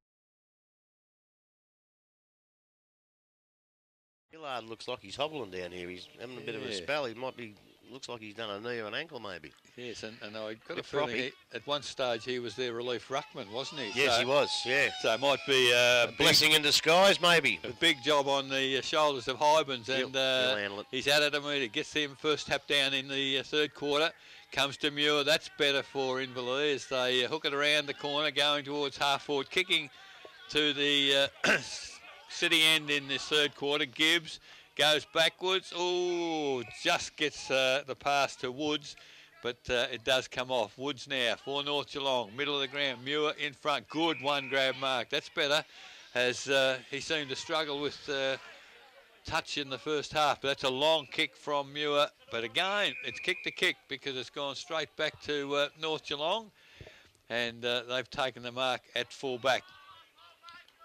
Gillard looks like he's hobbling down here. He's having a bit of a spell. He might be... Looks like he's done a knee or an ankle, maybe. Yes, and I got a feeling at one stage he was their relief ruckman, wasn't he? Yes, he was, yeah. So it might be a blessing in disguise, maybe. A big job on the shoulders of Hybens, and he's out of the metre. Gets him first tap down in the third quarter. Comes to Muir. That's better for Inverleigh as they hook it around the corner, going towards half forward, kicking to the city end in this third quarter. Gibbs goes backwards. Oh, just gets the pass to Woods, but it does come off. Woods now for North Geelong, middle of the ground. Muir in front. Good one grab mark. That's better, as he seemed to struggle with touch in the first half. But that's a long kick from Muir. But again, it's kick to kick because it's gone straight back to North Geelong, and they've taken the mark at full back.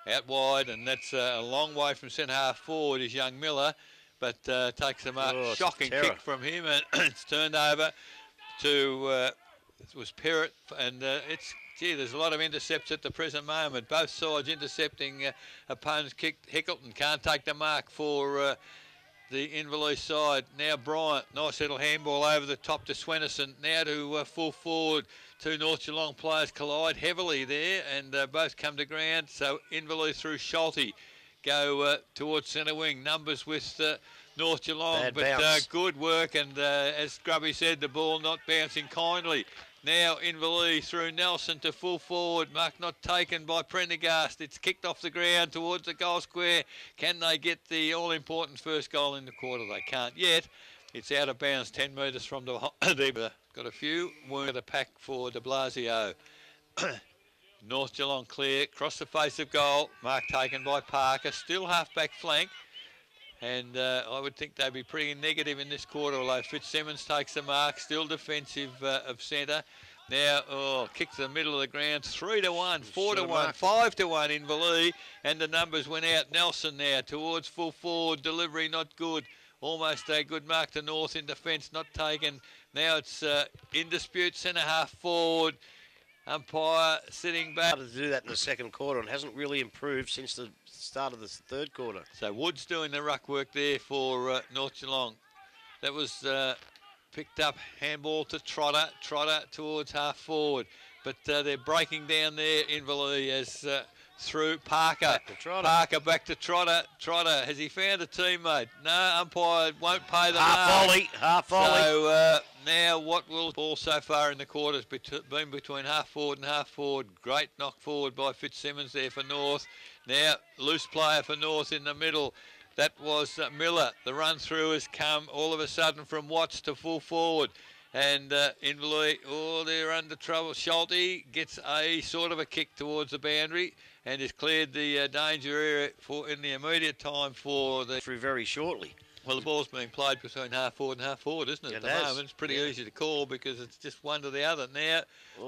Out wide, and that's a long way from centre half forward is young Miller, but takes the mark. Shocking kick from him, and it's turned over to it was Perrott, and there's a lot of intercepts at the present moment. Both sides intercepting opponents' kick. Hickleton can't take the mark for the Inverleigh side. Now Bryant, nice little handball over the top to Swennerson. Now to full forward. Two North Geelong players collide heavily there, and both come to ground. So Inverleigh through Schulte go towards centre wing. Numbers with North Geelong, but good work. And as Grubby said, the ball not bouncing kindly. Now Inverleigh through Nelson to full forward. Mark not taken by Prendergast. It's kicked off the ground towards the goal square. Can they get the all-important first goal in the quarter? They can't yet. It's out of bounds, 10 metres from the... They've got a few. We're the pack for de Blasio. North Geelong clear, across the face of goal. Mark taken by Parker, still half-back flank. And I would think they'd be pretty negative in this quarter, although Fitzsimmons takes the mark, still defensive of centre. Now, kick to the middle of the ground, 3-1, 4-1, 5-1 Inverleigh, and the numbers went out. Nelson now towards full forward, delivery not good. Almost a good mark to North in defence, not taken. Now it's in dispute, centre half forward. Umpire sitting back. Started to do that in the second quarter and hasn't really improved since the start of the third quarter. So Woods doing the ruck work there for North Geelong. That was picked up, handball to Trotter. Trotter towards half forward. but they're breaking down there. Inverleigh as through Parker. Back to Trotter. Parker back to Trotter. Trotter, has he found a teammate? No, umpire won't pay the Half volley. So now what will ball so far in the quarters been between half forward and half forward. Great knock forward by Fitzsimmons there for North. Now loose player for North in the middle. That was Miller. The run through has come all of a sudden from Watts to full forward. And Inverleigh, they're under trouble. Schulte gets a sort of a kick towards the boundary and has cleared the danger area in the immediate time for the... Through very shortly. Well, the ball's being played between half forward and half forward, isn't it? At the moment, it's pretty easy to call because it's just one to the other. Now,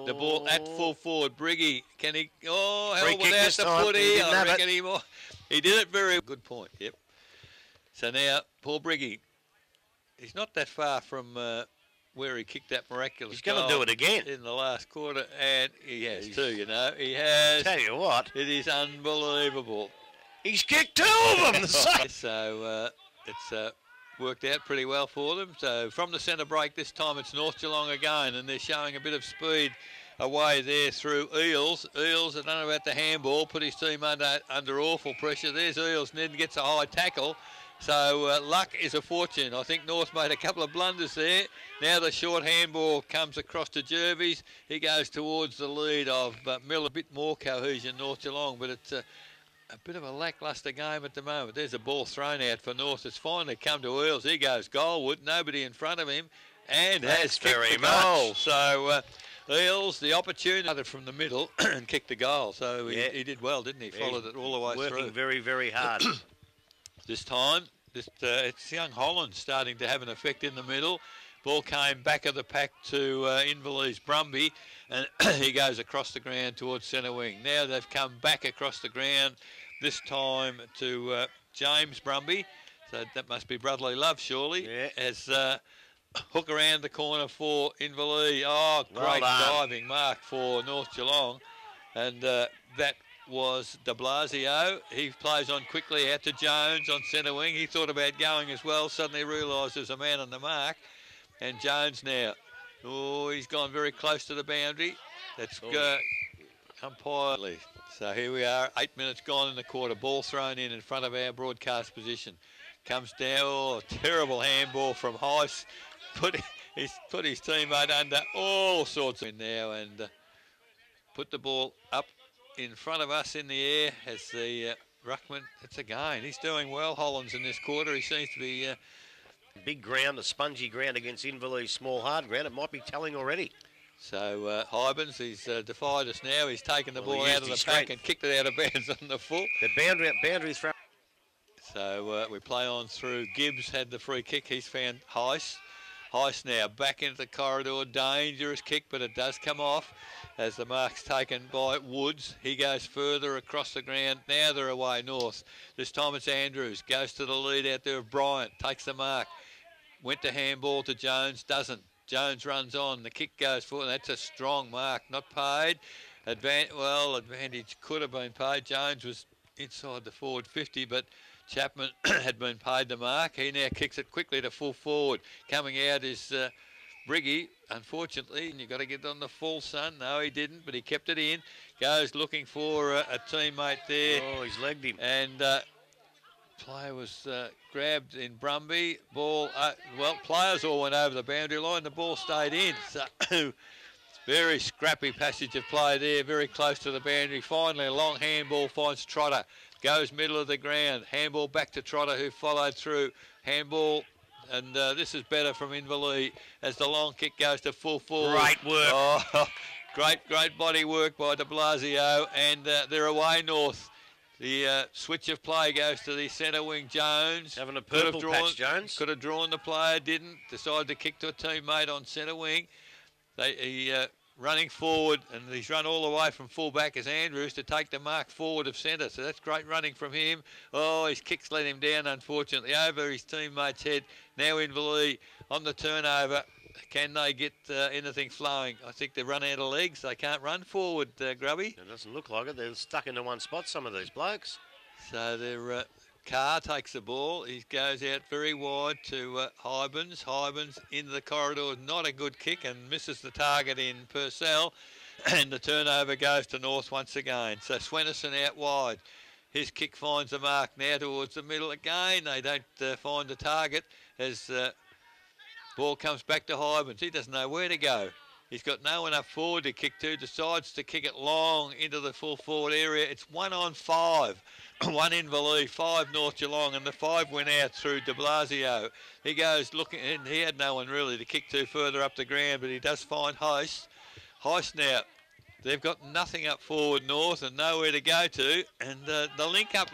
the ball at full forward. Briggy, can he... held without the footy. I reckon he did it very... Good point, yep. So now, Paul Briggy, he's not that far from... where he kicked that miraculous He's going to do it again in the last quarter, and he has too, you know. He has. Tell you what. It is unbelievable. He's kicked 2 of them. So it's worked out pretty well for them. So from the centre break, this time it's North Geelong again, and they're showing a bit of speed away there through Eels. Eels, I don't know about the handball, put his team under awful pressure. There's Eels, Ned gets a high tackle. So luck is a fortune. I think North made a couple of blunders there. Now the short handball comes across to Jervis. He goes towards the lead of Miller. A bit more cohesion, North Geelong, but it's a bit of a lacklustre game at the moment. There's a ball thrown out for North. It's finally come to Eels. He goes goalward. Nobody in front of him, and has kicked the goal. So Eels, the opportunity from the middle and kicked the goal. So he did well, didn't he? Followed it all the way through. Working very, very hard. This time, it's young Holland starting to have an effect in the middle. Ball came back of the pack to Inverleigh's Brumby, and he goes across the ground towards centre wing. Now they've come back across the ground, this time to James Brumby. So that must be brotherly love, surely. Yeah. As hook around the corner for Inverleigh. Oh, great diving mark for North Geelong. And that was de Blasio. He plays on quickly out to Jones on centre wing. He thought about going as well, suddenly realised there's a man on the mark. And Jones now, he's gone very close to the boundary. That's umpire. So here we are, 8 minutes gone in the quarter. Ball thrown in front of our broadcast position. Comes down, terrible handball from Heiss. Put his teammate under all sorts in now and put the ball up in front of us in the air as the ruckman. It's a gain. He's doing well, Hollands, in this quarter. He seems to be... big ground, a spongy ground against Inverleigh's small hard ground. It might be telling already. So Hybens, he's defied us now. He's taken the ball out of the pack and kicked it out of bounds on the full. The boundary's from... So we play on through. Gibbs had the free kick. He's found Heiss. Heiss now back into the corridor. Dangerous kick, but it does come off as the mark's taken by Woods. He goes further across the ground. Now they're away North. This time it's Andrews. Goes to the lead out there of Bryant. Takes the mark. Went to handball to Jones. Doesn't. Jones runs on. The kick goes forward. That's a strong mark. Not paid. Advantage could have been paid. Jones was inside the forward 50, but Chapman had been paid the mark. He now kicks it quickly to full forward. Coming out is Briggy, unfortunately, and you've got to get on the full, son. No, he didn't, but he kept it in. Goes looking for a teammate there. Oh, he's legged him. And player was grabbed in Brumby. Ball, players all went over the boundary line. The ball stayed in. So very scrappy passage of play there, very close to the boundary. Finally, a long handball finds Trotter. Goes middle of the ground. Handball back to Trotter, who followed through. Handball, and this is better from Inverleigh as the long kick goes to full forward. Great work. Oh, great body work by de Blasio, and they're away North. The switch of play goes to the centre wing, Jones. Having a purple patch, Jones. Could have drawn the player, didn't. Decided to kick to a teammate on centre wing. He running forward, and he's run all the way from full back as Andrews to take the mark forward of centre. So that's great running from him. Oh, his kicks let him down, unfortunately, over his teammate's head. Now Inverleigh on the turnover. Can they get anything flowing? I think they run out of legs. They can't run forward, Grubby. It doesn't look like it. They're stuck into one spot, some of these blokes. So their Carr takes the ball. He goes out very wide to Hybens. Hybens into the corridor. Not a good kick and misses the target in Purcell. And the turnover goes to North once again. So Swenison out wide. His kick finds the mark now towards the middle again. They don't find the target as ball comes back to Hybens. He doesn't know where to go. He's got no one up forward to kick to. Decides to kick it long into the full forward area. It's 1 on 5. 1 Inverleigh, 5 North Geelong, and the 5 went out through de Blasio. He goes looking, and he had no one really to kick to further up the ground, but he does find Heist. Heist now, they've got nothing up forward North and nowhere to go to, and the link up,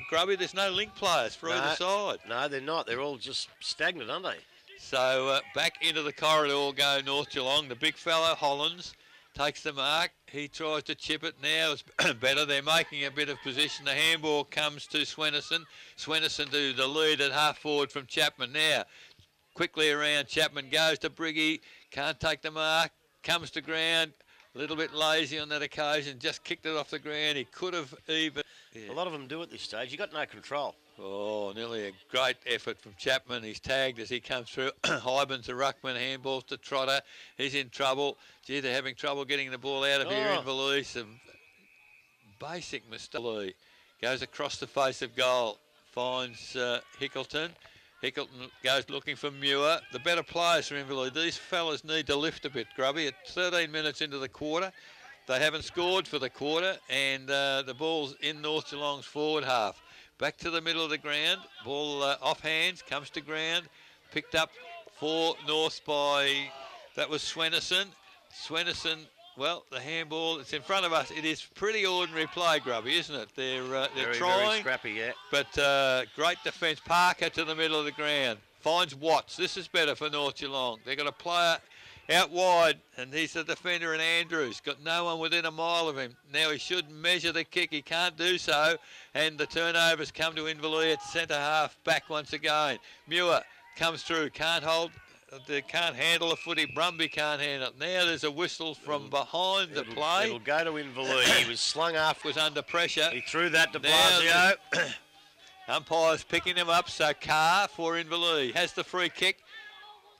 Grubby, there's no link players for either side. No, they're not. They're all just stagnant, aren't they? So back into the corridor go North Geelong. The big fellow, Hollands, takes the mark. He tries to chip it now. It's better. They're making a bit of position. The handball comes to Swenison. Swenison to the lead at half forward from Chapman now. Quickly around, Chapman goes to Briggy. Can't take the mark. Comes to ground. A little bit lazy on that occasion. Just kicked it off the ground. He could have even... Yeah. A lot of them do at this stage. You've got no control. Oh, nearly a great effort from Chapman. He's tagged as he comes through. Hybens to Ruckman, handballs to Trotter. He's in trouble. Gee, they're having trouble getting the ball out of here. Inverleigh, some basic mistake. Goes across the face of goal. Finds Hickleton. Hickleton goes looking for Muir. The better players for Inverleigh. These fellas need to lift a bit, Grubby. At 13 minutes into the quarter, they haven't scored for the quarter, and the ball's in North Geelong's forward half. Back to the middle of the ground. Ball off hands, comes to ground. Picked up for North by, that was Swenison. Swenison, well, the handball, it's in front of us. It is pretty ordinary play, Grubby, isn't it? They're trying. Very scrappy, yeah. But great defence. Parker to the middle of the ground. Finds Watts. This is better for North Geelong. They've got a player out wide, and he's the defender in Andrews. Got no one within a mile of him. Now he should measure the kick. He can't do so, and the turnovers come to Inverleigh at centre half. Back once again. Muir comes through. Can't hold. They can't handle a footy. Brumby can't handle it. Now there's a whistle from behind the play. It'll go to Inverleigh. He was slung off. Was under pressure. He threw that to Blasio. Umpire's picking him up, so Carr for Inverleigh has the free kick.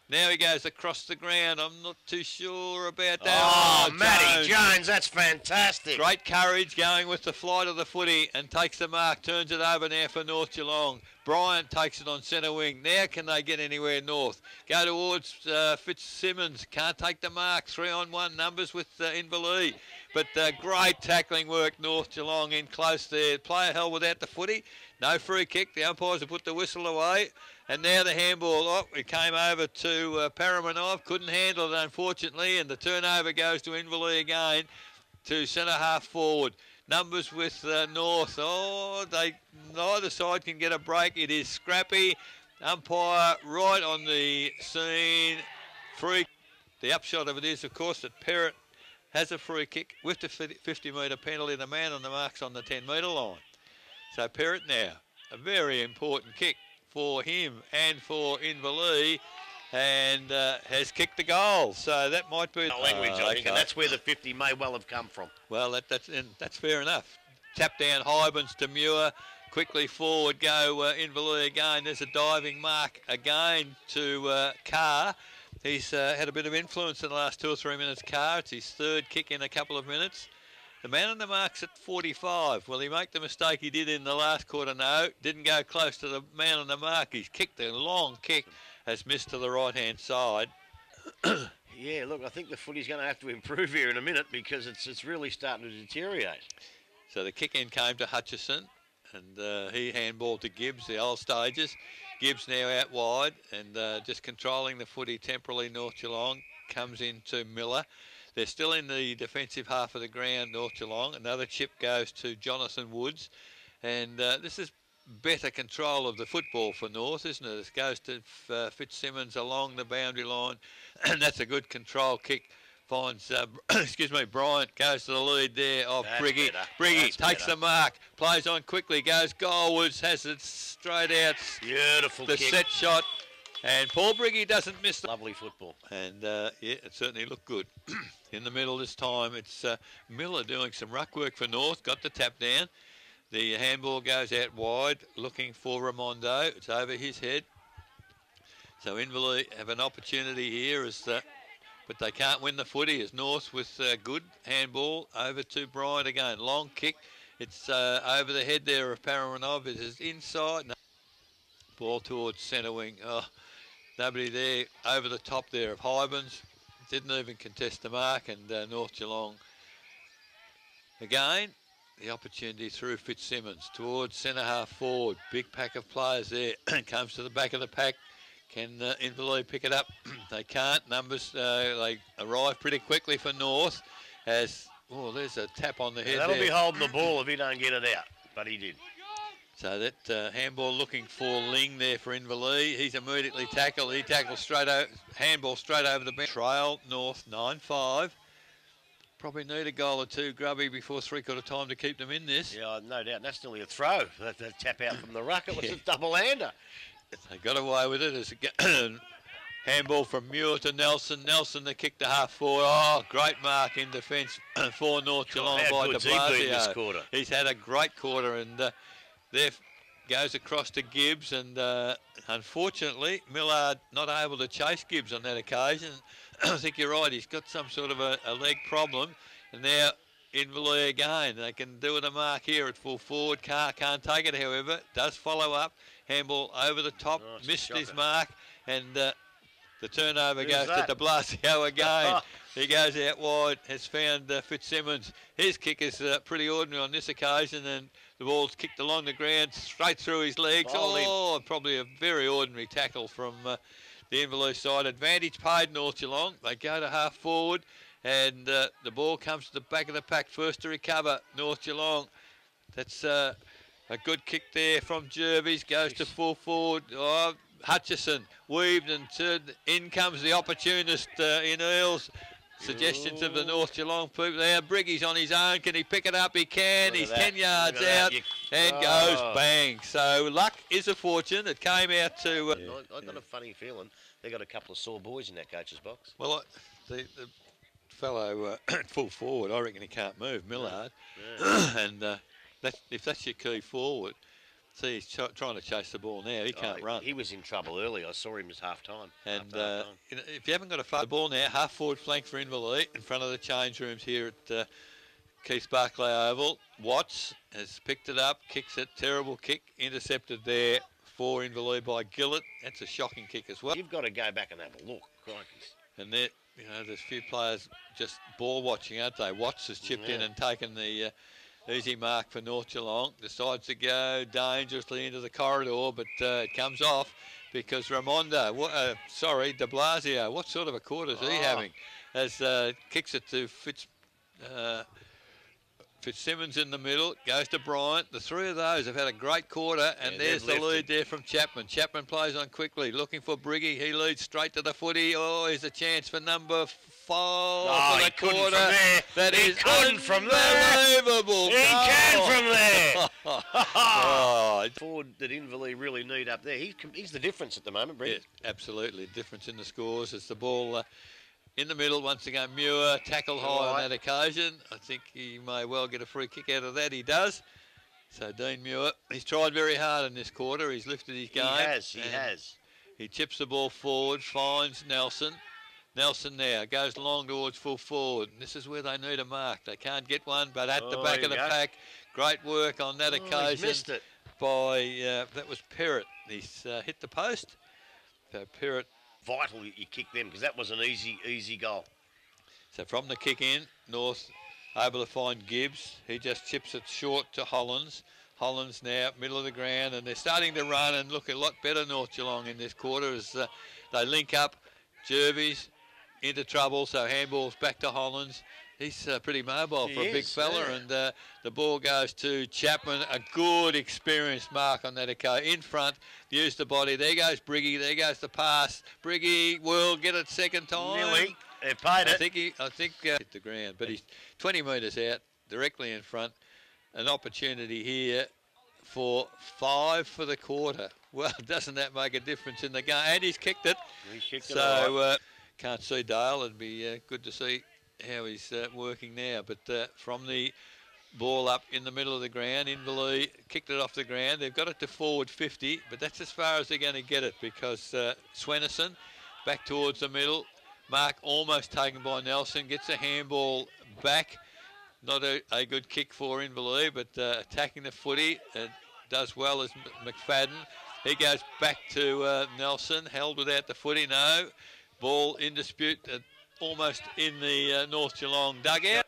Now he goes across the ground. I'm not too sure about that. Oh, Matty Jones, that's fantastic. Great courage going with the flight of the footy and takes the mark, turns it over now for North Geelong. Bryant takes it on centre wing. Now can they get anywhere north? Go towards Fitzsimmons. Can't take the mark. 3-on-1 numbers with Inverleigh. But great tackling work, North Geelong in close there. Player held without the footy. No free kick. The umpires have put the whistle away. And now the handball. Oh, it came over to Paramanov. Couldn't handle it, unfortunately. And the turnover goes to Inverleigh again to centre half forward. Numbers with North. Oh, neither side can get a break. It is scrappy. Umpire right on the scene. Free. The upshot of it is, of course, that Perrott has a free kick with the 50-metre penalty. The man on the mark's on the 10-metre line. So Perrott now, a very important kick for him and for Inverleigh, and has kicked the goal. So that might be... language, I think, and that's where the 50 may well have come from. Well, that's fair enough. Tap down Hybens to Muir. Quickly forward go Inverleigh again. There's a diving mark again to Carr. He's had a bit of influence in the last 2 or 3 minutes, Carr. It's his third kick in a couple of minutes. The man on the mark's at 45. Will he make the mistake he did in the last quarter? No. Didn't go close to the man on the mark. He's kicked a long kick. Has missed to the right-hand side. Yeah, look, I think the footy's going to have to improve here in a minute because it's really starting to deteriorate. So the kick-in came to Hutchison, and he handballed to Gibbs, the old stages. Gibbs now out wide and just controlling the footy temporarily. North Geelong comes into Miller. They're still in the defensive half of the ground, North Geelong. Another chip goes to Jonathan Woods. And this is better control of the football for North, isn't it? It goes to Fitzsimmons along the boundary line. And that's a good control kick. Finds, Bryant goes to the lead there of Briggy. Briggy takes the mark, plays on quickly, goes goalwards, has it straight out. Beautiful the kick. Set shot. And Paul Briggy doesn't miss the... Lovely football. And, yeah, it certainly looked good. In the middle this time, it's Miller doing some ruck work for North. Got the tap down. The handball goes out wide, looking for Raimondo. It's over his head. So Inverleigh have an opportunity here as but they can't win the footy as North with good handball over to Bryant again. Long kick. It's over the head there of Paramanov. It is inside. No. Ball towards centre wing. Oh, nobody there over the top there of Hybens. Didn't even contest the mark, and North Geelong again. The opportunity through Fitzsimmons towards centre half forward. Big pack of players there. Comes to the back of the pack. Can Inverleigh pick it up? They can't. Numbers, they arrive pretty quickly for North. As, oh, there's a tap on the head. That'll there. be holding the ball if he don't get it out, but he did. So that handball looking for Ling there for Inverleigh. He's immediately tackled. He tackles straight over, handball straight over the bench. Trail North 9-5. Probably need a goal or two, Grubby, before three-quarter time to keep them in this. Yeah, no doubt. And that's nearly a throw. That tap out from the ruck. It was a double-hander. They got away with it. As a handball from Muir to Nelson. Nelson, the kick to half forward. Oh, great mark in defence for North Geelong by De Blasio. He's had a great quarter, and there goes across to Gibbs, and unfortunately, Millard not able to chase Gibbs on that occasion. I think you're right, he's got some sort of a leg problem, and now Inverleigh again. They can do it a mark here at full forward. Carr can't take it, however. Does follow up. Handball over the top, missed his mark, and the turnover goes to De Blasio again. He goes out wide, has found Fitzsimmons. His kick is pretty ordinary on this occasion, and the ball's kicked along the ground, straight through his legs. Oh, probably a very ordinary tackle from the Inverleigh side. Advantage paid North Geelong. They go to half forward, and the ball comes to the back of the pack. First to recover, North Geelong. That's a good kick there from Jervis. Goes to full forward. Oh, Hutchison weaved and turned. In comes the opportunist in Earls. Suggestions of the North Geelong people there. Briggy's on his own. Can he pick it up? He can. He's 10 yards out and goes bang. So luck is a fortune. It came out to... I got a funny feeling they got a couple of sore boys in that coach's box. Well, the fellow full forward, I reckon he can't move, Millard. Yeah. And if that's your key forward, see, he's trying to chase the ball now. He can't run. He was in trouble early. I saw him as half-time. And if you haven't got the ball now, half-forward flank for Inverleigh in front of the change rooms here at Keith Barclay Oval. Watts has picked it up, kicks it. Terrible kick, intercepted there for Inverleigh by Gillett. That's a shocking kick as well. You've got to go back and have a look. Crikey. And there, there's a few players just ball watching, aren't they? Watts has chipped in and taken the... easy mark for North Geelong. Decides to go dangerously into the corridor, but it comes off because Ramonda, De Blasio, what sort of a quarter is he having? As kicks it to Fitzsimmons in the middle, goes to Bryant. The three of those have had a great quarter, and there's the lead there from Chapman. Chapman plays on quickly, looking for Briggy. He leads straight to the footy. Oh, here's a chance for number 5 for the quarter. That is unbelievable. He can from there. Forward that Inverleigh really need up there. He's the difference at the moment, Brett. Yeah, absolutely. Difference in the scores as the ball... in the middle, once again, Muir tackled high on that occasion. I think he may well get a free kick out of that. He does. So Dean Muir, he's tried very hard in this quarter. He's lifted his game. He has. He chips the ball forward, finds Nelson. Nelson now goes long towards full forward. And this is where they need a mark. They can't get one, but at the back of the pack, great work on that occasion. He's missed it. By, that was Perrott. He's hit the post. So Perrott. Vital you kick them because that was an easy goal. So from the kick in, North able to find Gibbs. He just chips it short to Hollands. Hollands now middle of the ground, and they're starting to run and look a lot better, North Geelong, in this quarter as they link up. Jervis into trouble, so handball's back to Hollands. He's pretty mobile for a big fella, and the ball goes to Chapman. A good, experienced mark on that occasion. In front, used the body. There goes Briggy. There goes the pass. Briggy will get it second time. Nearly. They paid it. I think hit the ground, but he's 20 metres out, directly in front. An opportunity here for 5 for the quarter. Well, doesn't that make a difference in the game? And he's kicked it. So can't see Dale. It'd be good to see how he's working now, but from the ball up in the middle of the ground, Inverleigh kicked it off the ground. They've got it to forward 50, but that's as far as they're going to get it because Swenison back towards the middle. mark almost taken by Nelson. Gets a handball back. Not a good kick for Inverleigh, but attacking the footy. Does well as McFadden. He goes back to Nelson. Held without the footy. No. Ball in dispute. Almost in the North Geelong dugout.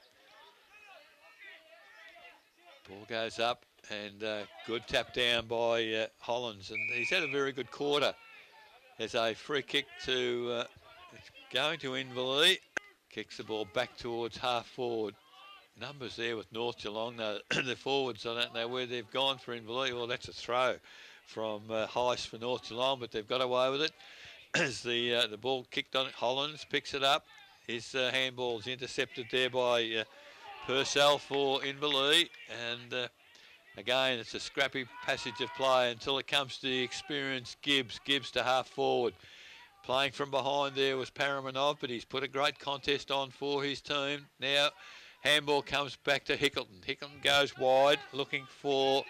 Ball goes up and good tap down by Hollins, and he's had a very good quarter. There's a free kick to going to Inverleigh. Kicks the ball back towards half forward. Numbers there with North Geelong. The forwards, I don't know where they've gone for Inverleigh. Well, that's a throw from Heiss for North Geelong, but they've got away with it. As the ball kicked on, Hollins picks it up. His handball's intercepted there by Purcell for Inverleigh, and again it's a scrappy passage of play until it comes to the experienced Gibbs to half forward. Playing from behind there was Paramanov, but he's put a great contest on for his team. Now handball comes back to Hickleton. Hickleton goes wide looking for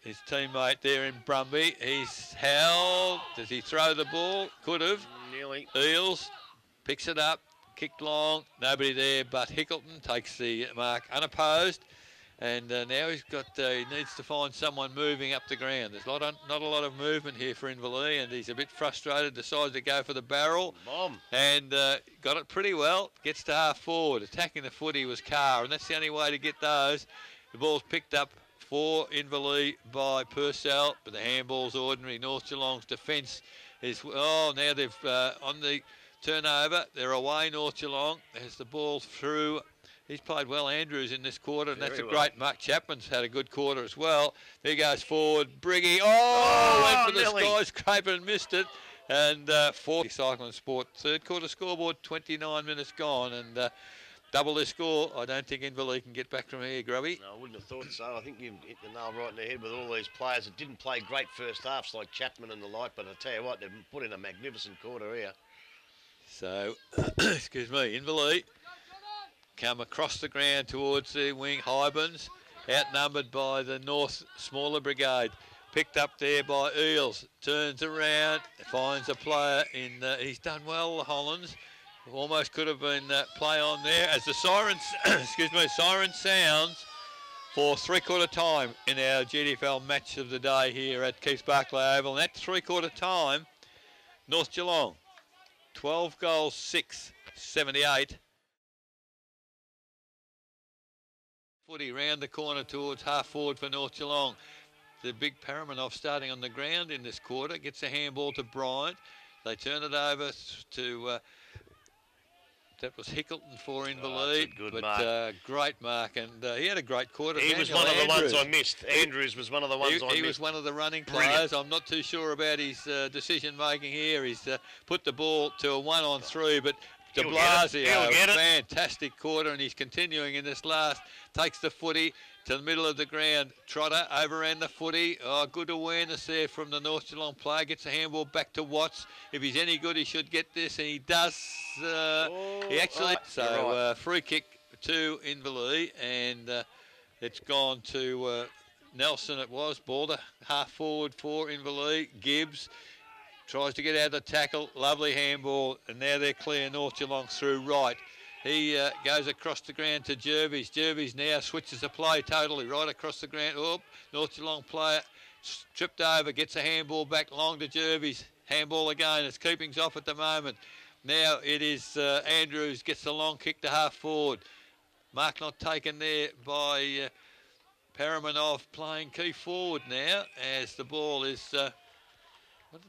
his teammate there in Brumby. He's held. Does he throw the ball? Could have. Nearly. Eels picks it up. Kicked long, nobody there, but Hickleton takes the mark unopposed, and now he's got. He needs to find someone moving up the ground. There's not a lot of movement here for Inverleigh, and he's a bit frustrated. Decides to go for the barrel, and got it pretty well. Gets to half forward, attacking the footy was Carr, and that's the only way to get those. The ball's picked up for Inverleigh by Purcell, but the handball's ordinary. North Geelong's defence is now they've on the turnover. They're away, North Geelong. There's the ball through. He's played well, Andrews, in this quarter, and that's a great mark. Chapman's had a good quarter as well. There goes forward. Briggy. Went for the skyscraper and missed it. And fourth cycling sport. Third quarter scoreboard, 29 minutes gone. And double their score. I don't think Inverleigh can get back from here, Grubby. No, I wouldn't have thought so. I think you've hit the nail right in the head with all these players that didn't play great first halves like Chapman and the like, but I tell you what, they've put in a magnificent quarter here. So, excuse me, Inverleigh come across the ground towards the wing. Hybens, outnumbered by the North smaller brigade. Picked up there by Eels. Turns around, finds a player in. He's done well, Hollins. Almost could have been play on there as the siren, siren sounds for three-quarter time in our GDFL match of the day here at Keith Barclay Oval. And at three-quarter time, North Geelong. 12 goals, 6, 78. Footy round the corner towards half forward for North Geelong. The big Paramanov starting on the ground in this quarter. Gets a handball to Bryant. They turn it over to... that was Hickleton for Inverleigh. Great mark, and he had a great quarter. He was one of the ones I missed. Andrews was one of the ones I missed. He was one of the running players. I'm not too sure about his decision-making here. He's put the ball to a 1-on-3, but de Blasio, fantastic quarter, and he's continuing in this last. Takes the footy to the middle of the ground. Trotter overran the footy. Good awareness there from the North Geelong player. Gets a handball back to Watts. If he's any good, he should get this, and he does. He actually. Free kick to Inverleigh, and it's gone to Nelson. It was Balder, half forward for Inverleigh. Gibbs tries to get out of the tackle. Lovely handball, and now they're clear. North Geelong through right. He goes across the ground to Jervis. Jervis now switches the play totally right across the ground. North Geelong player tripped over, gets a handball back long to Jervis. Handball again. It's keepings off at the moment. Now it is Andrews gets the long kick to half forward. Mark not taken there by Paramanov playing key forward now as the ball is...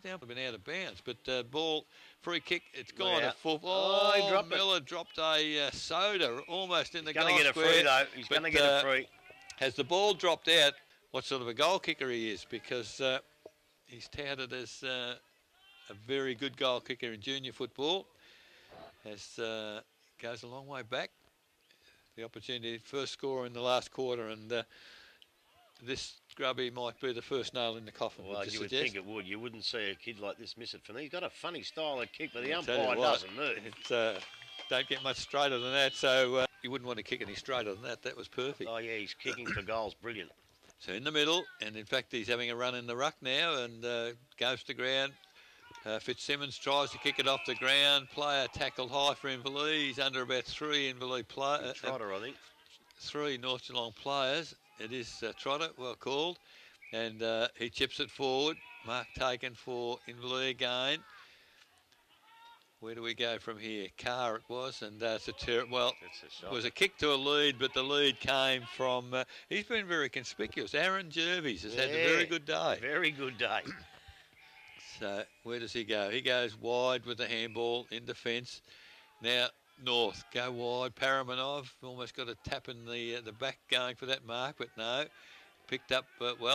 been out of bounds, but ball... Free kick, it's gone to full. He dropped Miller dropped a soda almost in the goal square. He's going to get a free, though. He's going to get a free. Has the ball dropped out, what sort of a goal kicker he is, because he's touted as a very good goal kicker in junior football. Goes a long way back. The opportunity, first scorer in the last quarter, and this Grubby might be the first nail in the coffin. Well, you would think it would. You wouldn't see a kid like this miss it for me. He's got a funny style of kick, but the umpire doesn't move. Don't get much straighter than that, so you wouldn't want to kick any straighter than that. That was perfect. Oh, yeah, he's kicking for goals. Brilliant. So in the middle, and in fact he's having a run in the ruck now, and goes to ground. Fitzsimmons tries to kick it off the ground. Player tackled high for Inverleigh. He's under about 3 Inverleigh players. Trotter, I think. 3 North Geelong players. It is Trotter, well called. And he chips it forward. Mark taken for Inverleigh again. Where do we go from here? Carr it was, and it's a it was a kick to a lead, but the lead came from. He's been very conspicuous. Aaron Jervis has had a very good day. Very good day. So where does he go? He goes wide with the handball in defence. Now North go wide. Paramanov almost got a tap in the back going for that mark, but no. Picked up,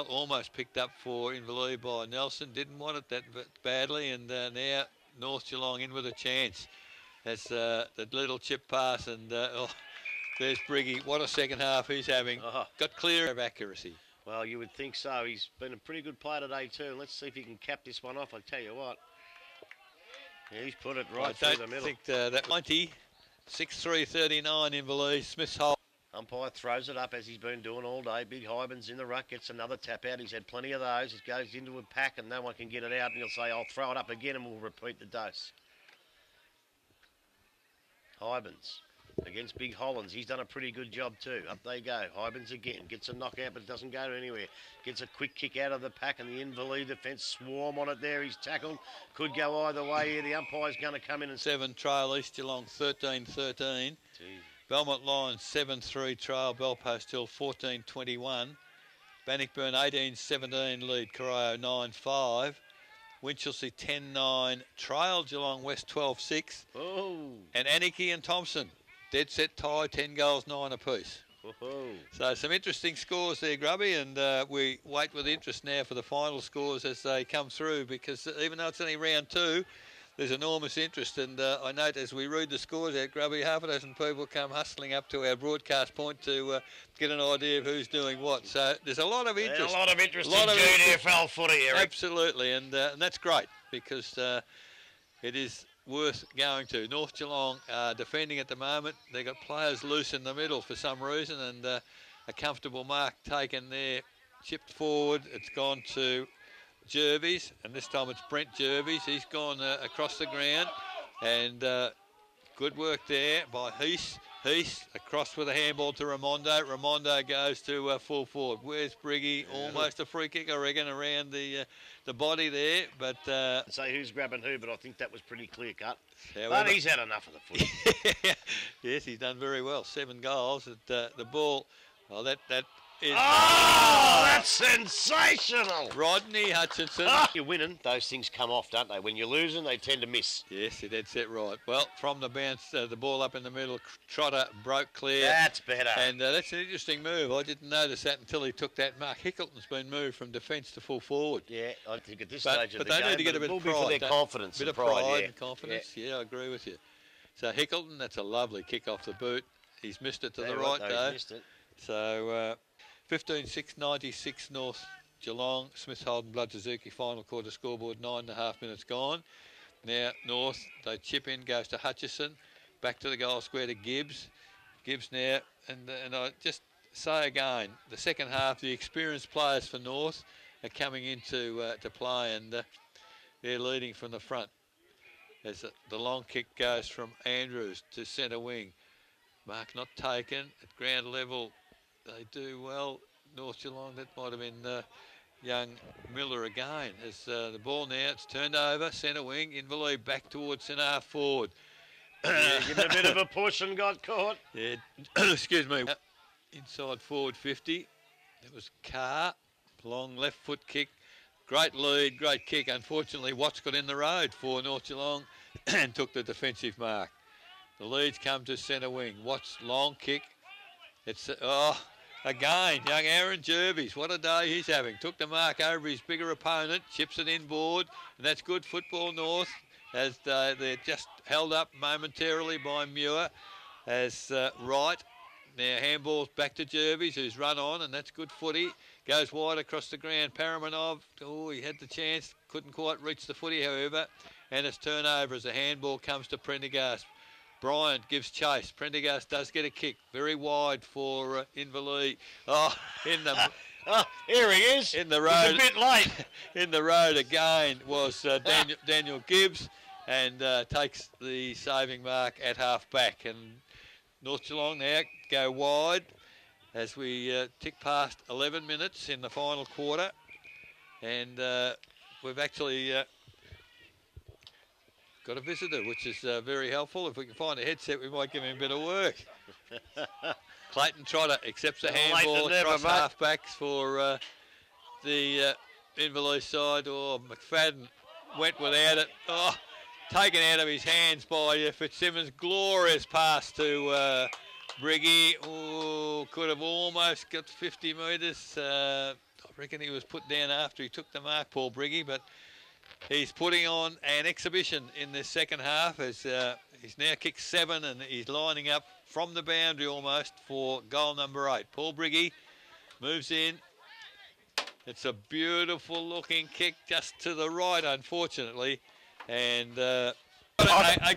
almost picked up for Inverleigh by Nelson. Didn't want it that badly, and now North Geelong in with a chance. That's the little chip pass, and there's Briggy. What a second half he's having. Got clear of accuracy. Well, you would think so. He's been a pretty good player today too. Let's see if he can cap this one off. I tell you what. Yeah, he's put it right through the middle. I think that 90, 6-3-39 Inverleigh. Smith's hole. Umpire throws it up as he's been doing all day. Big Hybens in the ruck, gets another tap out. He's had plenty of those. It goes into a pack and no one can get it out. And he'll say, I'll throw it up again and we'll repeat the dose. Hybens against Big Hollands. He's done a pretty good job too. Up they go. Hybens again. Gets a knockout but it doesn't go anywhere. Gets a quick kick out of the pack and the Inverleigh defence swarm on it there. He's tackled. Could go either way here. The umpire's going to come in and... 7 trail East Geelong 13-13. Belmont Lions 7-3 trail Belpost Hill 14-21. Bannockburn 18-17 lead Corio 9-5. Winchelsea 10-9 trail Geelong West 12-6. Oh. And Aniki and Thompson dead set tie 10 goals 9 apiece. So some interesting scores there, Grubby, and we wait with interest now for the final scores as they come through, because even though it's only round 2, there's enormous interest, and I note as we read the scores out, Grubby, half a dozen people come hustling up to our broadcast point to get an idea of who's doing what. So there's a lot of interest. There's a lot of interest in GDFL footy, Eric. Absolutely, and that's great because it is worth going to. North Geelong defending at the moment. They've got players loose in the middle for some reason, and a comfortable mark taken there, chipped forward. It's gone to Jervis, and this time it's Brent Jervis. He's gone across the ground, and good work there by Heath. Heath across with a handball to Raimondo. Raimondo goes to full forward. Where's Briggy? Almost a free kick, I reckon, around the body there. But I'd say who's grabbing who, but I think that was pretty clear cut. But he's had enough of the footy. Yes, he's done very well. 7 goals. The ball. Well, that is. Oh, that's sensational! Rodney Hutchinson. You're winning, those things come off, don't they? When you're losing, they tend to miss. Yes, you're dead set right. Well, from the bounce, the ball up in the middle, Trotter broke clear. That's better. And that's an interesting move. I didn't notice that until he took that mark. Hickleton's been moved from defence to full forward. Yeah, I think at this stage of the game. But they need to get a bit of pride. For their confidence. A bit of pride and confidence. Yeah, I agree with you. So Hickleton, that's a lovely kick off the boot. He's missed it to the right, though. He's missed it. So 15-6, 96 North Geelong. Smith Holden Blood Suzuki final quarter scoreboard, 9.5 minutes gone. Now North, they chip in, goes to Hutchison, back to the goal square to Gibbs. Gibbs now, and I just say again, the second half, the experienced players for North are coming into to play, and they're leading from the front. As the long kick goes from Andrews to centre wing. Mark not taken at ground level. They do well. North Geelong, that might have been young Miller again. As the ball now, it's turned over, centre wing, Inverleigh back towards centre half forward. Give it a bit of a push and got caught. Yeah, excuse me. Inside forward 50. It was Carr, long left foot kick. Great lead, great kick. Unfortunately, Watts got in the road for North Geelong and took the defensive mark. The Leeds come to centre wing. Watts, long kick. It's, again, young Aaron Jervis. What a day he's having. Took the mark over his bigger opponent, chips it inboard, and that's good football, North, as they're just held up momentarily by Muir. As Wright, now handballs back to Jervis, who's run on, and that's good footy. Goes wide across the ground. Paramanov, he had the chance, couldn't quite reach the footy, however, and it's turnover as the handball comes to Prendergast. Bryant gives chase. Prendergast does get a kick. Very wide for Inverleigh. Oh, in the Oh, here he is. In the road. He's a bit late. In the road again was Daniel Gibbs, and takes the saving mark at half back. And North Geelong now go wide as we tick past 11 minutes in the final quarter. And we've actually got a visitor, which is very helpful. If we can find a headset, we might give him a bit of work. Clayton Trotter accepts a handball across half-backs for the Inverleigh side. Oh, McFadden went without it. Oh, taken out of his hands by Fitzsimmons. Glorious pass to Briggy. Oh, could have almost got 50 metres. I reckon he was put down after he took the mark, Paul Briggy, but he's putting on an exhibition in this second half as he's now kicked 7 and he's lining up from the boundary almost for goal number 8. Paul Briggy moves in. It's a beautiful looking kick just to the right, unfortunately. And a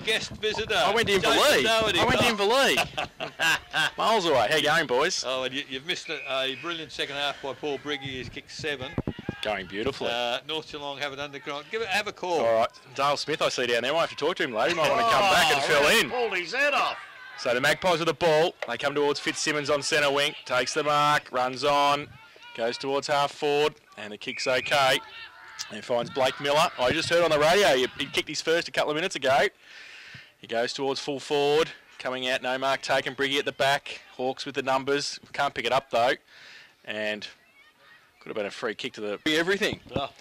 guest visitor. I went to Inverleigh. Miles away. How you going, boys? Oh, and you've missed a brilliant second half by Paul Briggy. He's kicked 7. Going beautifully. North Geelong have it under control. Have a call. All right. Dale Smith, I see down there. I might have to talk to him later. He might want to come back and fill in. Pulled his head off. So the Magpies with the ball. They come towards Fitzsimmons on centre wing. Takes the mark. Runs on. Goes towards half forward. And the kick's okay. And finds Blake Miller. I just heard on the radio he kicked his first a couple of minutes ago. He goes towards full forward. Coming out, no mark taken. Briggy at the back. Hawks with the numbers. Can't pick it up though. And could have been a free kick to the everything. Oh.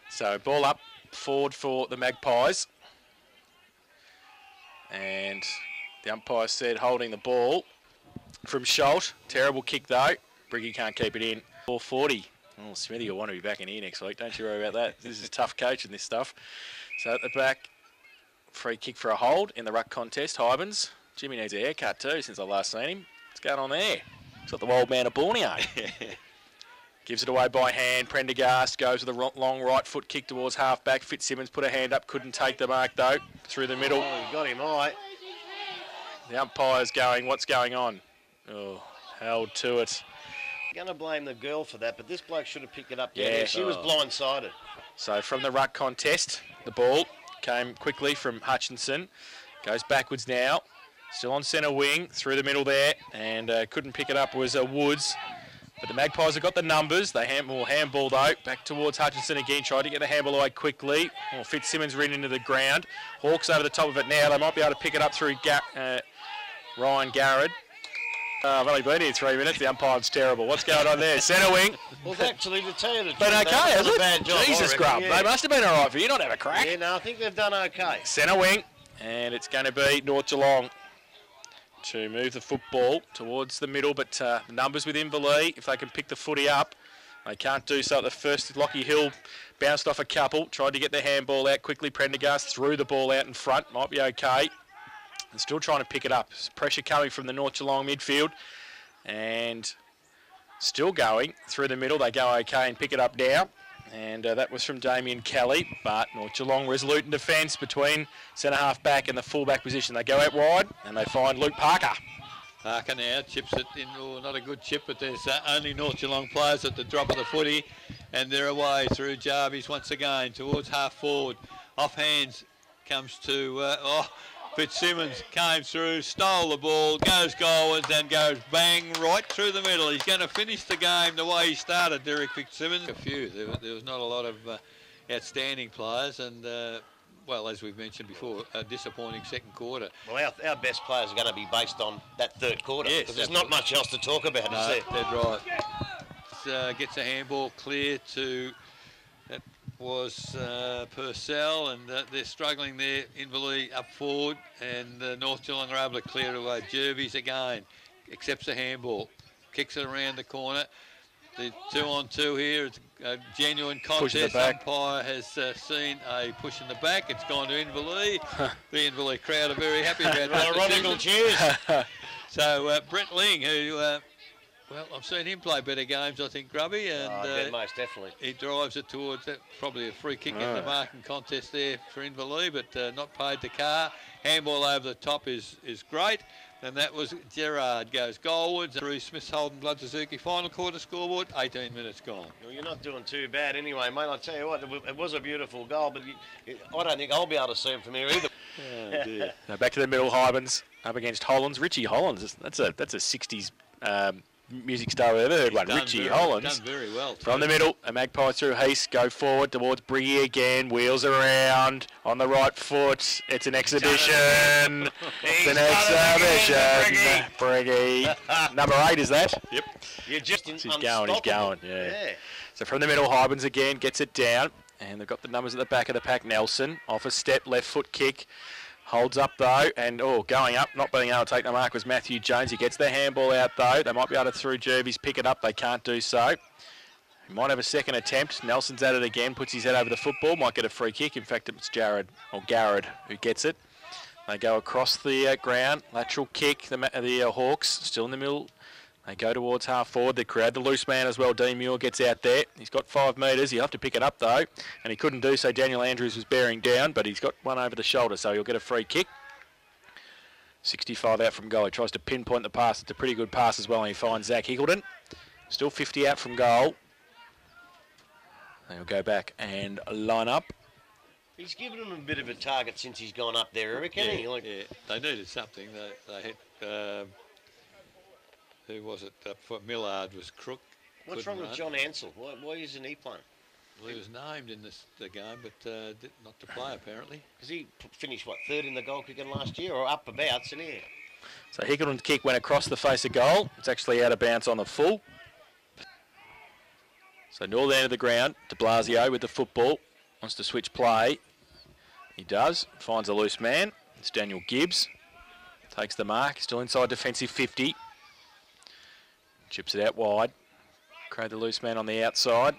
So ball up forward for the Magpies. And the umpire said holding the ball from Schultz. Terrible kick though. Briggy can't keep it in. 440. Oh, Smithy will want to be back in here next week. Don't you worry about that. This is tough coaching, this stuff. So at the back, free kick for a hold in the ruck contest. Hybens. Jimmy needs a haircut too since I last seen him. What's going on there? He's got the wild man of Borneo. Gives it away by hand. Prendergast goes with a long right foot kick towards half back. Fitzsimmons put a hand up. Couldn't take the mark though. Through the middle. Oh, he got him right. The umpire's going, what's going on? Oh, held to it. Going to blame the girl for that, but this bloke should have picked it up. Yeah. She was blindsided. So from the ruck contest, the ball came quickly from Hutchinson. Goes backwards now. Still on centre wing, through the middle there, and couldn't pick it up was Woods. But the Magpies have got the numbers. They handball though, back towards Hutchinson again, tried to get the handball away quickly. Oh, Fitzsimmons ran into the ground. Hawks over the top of it now. They might be able to pick it up through Ryan Garrett. I've only been here 3 minutes. The umpire's terrible. What's going on there? Centre wing. Well, actually, to tell you the truth, But okay, has it? bad job, Jesus, Grub. Yeah. They must have been all right for you not to have a crack. Yeah, no, I think they've done okay. Centre wing, and it's going to be North Geelong to move the football towards the middle, but the numbers with Inverleigh, if they can pick the footy up, they can't do so at the first. Lockie Hill bounced off a couple, tried to get the handball out quickly. Prendergast threw the ball out in front, might be okay. And still trying to pick it up. There's pressure coming from the North Geelong midfield, and still going through the middle. They go okay and pick it up now. And that was from Damien Kelly, but North Geelong resolute in defence between centre-half back and the full-back position. They go out wide and they find Luke Parker. Parker now chips it in. Oh, not a good chip, but there's only North Geelong players at the drop of the footy, and they're away through Jarvis once again towards half forward. Off hands comes to Fitzsimmons, came through, stole the ball, goes goalwards and goes bang right through the middle. He's going to finish the game the way he started, Derek Fitzsimmons. A few. There was not a lot of outstanding players, and well, as we've mentioned before, a disappointing second quarter. Well, our best players are going to be based on that third quarter. Yes, because there's not much else to talk about, is there? Dead right. Gets a handball clear to... That was Purcell, and they're struggling there. Inverleigh up forward, and North Geelong are able to clear it away. Jervis again accepts a handball, kicks it around the corner. The 2-on-2 here. It's a genuine contest. Umpire has seen a push in the back. It's gone to Inverleigh. The Inverleigh crowd are very happy about that. Ironical cheers. So Brent Ling, who Well, I've seen him play better games, I think, Grubby, and most definitely. he drives it towards that, probably a free kick in the marking contest there for Inverleigh, but not paid the car. Handball over the top is great. And that was Gerard goes goalwards through Smith's Holden Blood Suzuki final quarter scoreboard, 18 minutes gone. Well, you're not doing too bad anyway, mate. I tell you what, it was a beautiful goal, but I don't think I'll be able to see him from here either. Oh dear. Now back to the middle, Hybans up against Hollands. Richie Hollands, that's a 60s music star we've ever heard one. Richie Hollands. Done very well too. From the middle, a Magpie through Heath, go forward towards Briggy again, wheels around, on the right foot, it's an exhibition. It's an exhibition. Briggy. Number 8 is that? Yep. You're just he's going, yeah. So from the middle, Hybans again, gets it down, and they've got the numbers at the back of the pack. Nelson, off a step, left foot kick. Holds up though, and going up, not being able to take the mark was Matthew Jones. He gets the handball out though. They might be able to through Jervis pick it up. They can't do so. He might have a second attempt. Nelson's at it again, puts his head over the football, might get a free kick. In fact, it's Garrod who gets it. They go across the ground, lateral kick. The Hawks still in the middle. They go towards half forward. They create the loose man as well. Dean Muir gets out there. He's got 5 metres. He'll have to pick it up though. And he couldn't do so. Daniel Andrews was bearing down, but he's got one over the shoulder, so he'll get a free kick. 65 out from goal. He tries to pinpoint the pass. It's a pretty good pass as well, and he finds Zach Higgleton. Still 50 out from goal. They'll go back and line up. He's given them a bit of a target since he's gone up there, Eric, hasn't he? Yeah, they needed something. They hit... who was it? Millard was crook. What's wrong with John Ansell? Why isn't he playing? Well, he was named in the game, but not to play apparently. Because he finished, what, 3rd in the goal kicking last year, or up abouts in here? So Higgleton's kick went across the face of goal. It's actually out of bounds on the full. So north end of the ground, de Blasio with the football. Wants to switch play. He does. Finds a loose man. It's Daniel Gibbs. Takes the mark. Still inside defensive 50. Chips it out wide. Create the loose man on the outside.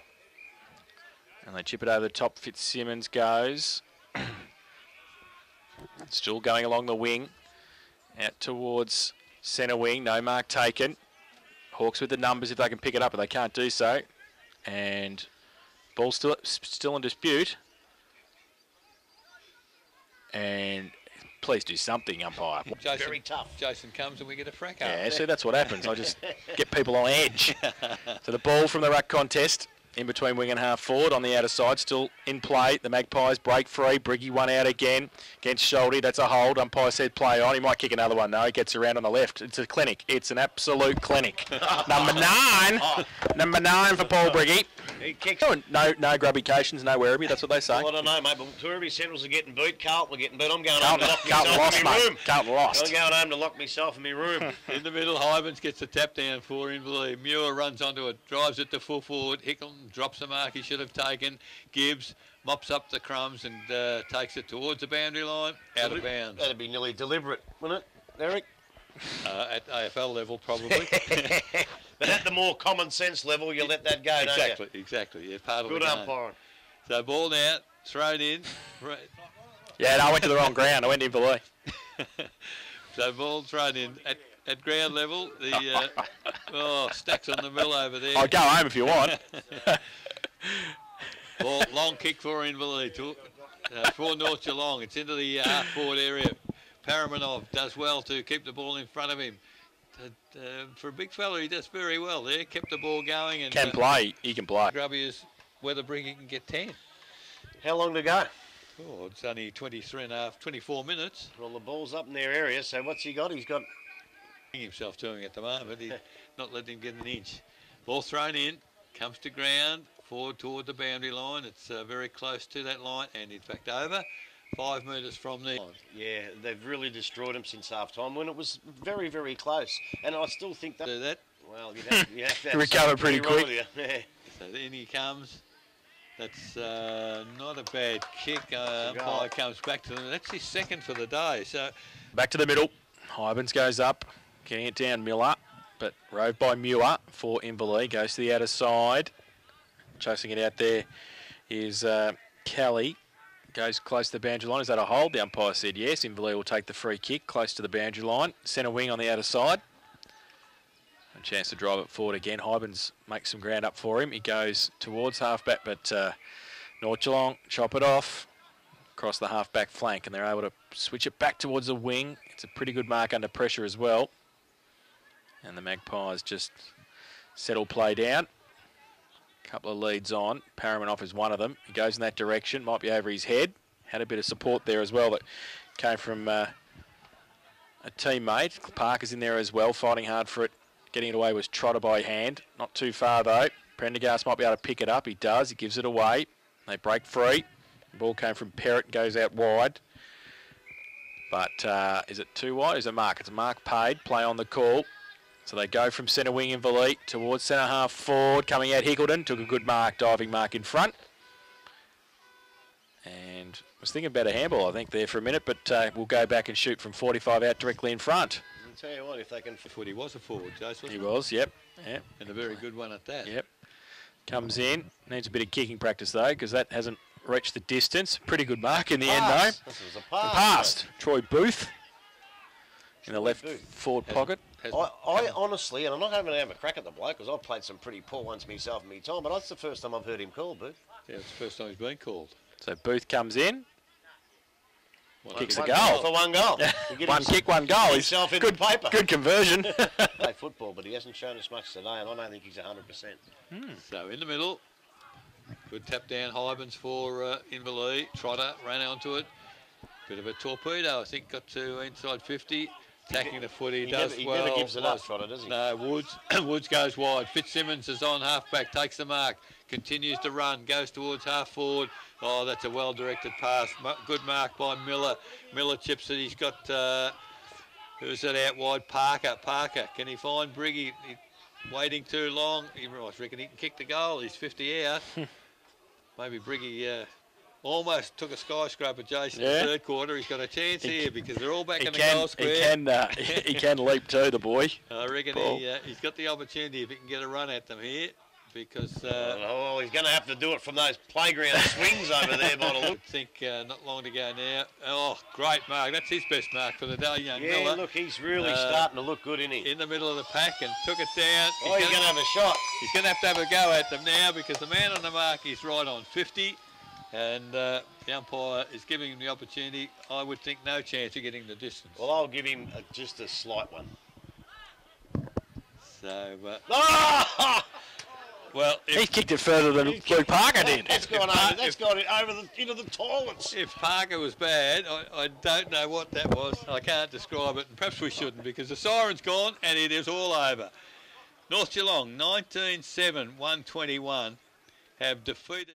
And they chip it over the top. Fitzsimmons goes. Still going along the wing. Out towards centre wing. No mark taken. Hawks with the numbers if they can pick it up, but they can't do so. And ball still in dispute. And please do something, umpire. Very tough. Jason comes and we get a frack. Yeah, see, that's what happens. I just get people on edge. So the ball from the ruck contest, in between wing and half forward on the outer side, still in play. The Magpies break free. Briggy one out again against Schulte. That's a hold. Umpire said play on. He might kick another one though. He gets around on the left. It's a clinic. It's an absolute clinic. Number 9. Number 9 for Paul Briggy. He kicks. No grubbications, no Werribee. That's what they say. Well, I don't know, mate, but Werribee Centrals are getting beat. Carlton are getting beat. I'm going Carlton, home to lock myself lost, in my mate. room. Carlton lost. I'm going home to lock myself in my room. In the middle, Hybans gets the tap down for Inverleigh. Muir runs onto it, drives it to full forward. Hickle drops the mark he should have taken. Gibbs mops up the crumbs and takes it towards the boundary line, out of bounds. That'd be nearly deliberate, wouldn't it, Eric? At AFL level, probably. But at the more common sense level, you let that go, Exactly, don't you? exactly. Yeah, part of Good the game. umpiring. So ball now, thrown in. Yeah, no, I went to the wrong ground. I went to Inverleigh. So ball thrown in at ground level. The stacks on the mill over there. I'll go home if you want. Ball, long kick for Inverleigh for North Geelong. It's into the half forward area. Paramanov does well to keep the ball in front of him. For a big fella, he does very well there. Kept the ball going. And can play. He can play. Grubby is whether Briggy can get 10. How long to go? Oh, it's only 24 minutes. Well, the ball's up in their area, so what's he got? He's got... himself to him at the moment. He's not letting him get an inch. Ball thrown in, comes to ground, forward toward the boundary line. It's very close to that line, and in fact over 5 metres from there. Yeah, they've really destroyed him since half-time when it was very, very close. And I still think that... Do that. Well, you have to have recover pretty quick. Yeah. So in he comes. That's not a bad kick. Umpire comes back to them. That's his second for the day. So back to the middle. Hybans goes up, getting it down Miller, but rode by Muir for Inverleigh. Goes to the outer side. Chasing it out there is Kelly. Goes close to the boundary line. Is that a hold? The umpire said yes. Inverleigh will take the free kick close to the boundary line. Centre wing on the outer side. Chance to drive it forward again. Hybens makes some ground up for him. He goes towards halfback, but North Geelong chop it off across the halfback flank, and they're able to switch it back towards the wing. It's a pretty good mark under pressure as well. And the Magpies just settle play down. A couple of leads on. Paramanoff is one of them. He goes in that direction, might be over his head. Had a bit of support there as well that came from a teammate. Parker's in there as well, fighting hard for it. Getting it away was Trotter by hand. Not too far though. Prendergast might be able to pick it up. He does. He gives it away. They break free. The ball came from Perrott and goes out wide. But is it too wide? Is it mark? It's a mark paid. Play on the call. So they go from centre wing Inverleigh towards centre half forward. Coming out Hickleton. Took a good mark, diving mark in front. And I was thinking about a handball, I think, there for a minute. But we'll go back and shoot from 45 out directly in front. I'll tell you what, if they can... He was a forward, Joseph. He was, yep. And a very good one at that. Yep. Comes in. Needs a bit of kicking practice, though, because that hasn't reached the distance. Pretty good mark in the end, though. This was a pass. Passed. Troy Booth in the left forward pocket. I honestly, and I'm not having to have a crack at the bloke, because I've played some pretty poor ones myself in my time, but that's the first time I've heard him called, Booth. Yeah, it's the first time he's been called. So Booth comes in. Kicks a One goal. for one goal. One kick, one goal. He's himself in good, the paper. good conversion. Play football, but he hasn't shown us much today, and I don't think he's 100%. So in the middle, good tap down Hybens for Inverleigh. Trotter ran onto it. Bit of a torpedo, I think, got to inside 50. Attacking the footy, He does well. never gives it up, Trotter, does he? No, Woods. Woods goes wide. Fitzsimmons is on halfback, takes the mark, continues to run, goes towards half forward. Oh, that's a well-directed pass. Good mark by Miller. Miller chips it. He's got, who's that out wide? Parker. Parker, can he find Briggy? Waiting too long. I reckon he can kick the goal. He's 50 out. Maybe Briggy almost took a skyscraper, Jason, in the third quarter. He's got a chance here because they're all back in the goal square. He can leap too, the boy. I reckon he's got the opportunity if he can get a run at them here. Because he's going to have to do it from those playground swings over there by the look. I think not long to go now. Oh, great mark. That's his best mark for the day, young Miller. Yeah, look, he's really starting to look good, isn't he? In the middle of the pack and took it down. Oh, he's going to have a shot. He's going to have a go at them now because the man on the mark is right on 50. And the umpire is giving him the opportunity. I would think no chance of getting the distance. Well, I'll give him just a slight one. So... Well, he kicked it further than Luke Parker did. That's gone over into the toilets. If Parker was bad, I don't know what that was. I can't describe it, and perhaps we shouldn't because the siren's gone and it is all over. North Geelong, 19-7, 121, have defeated...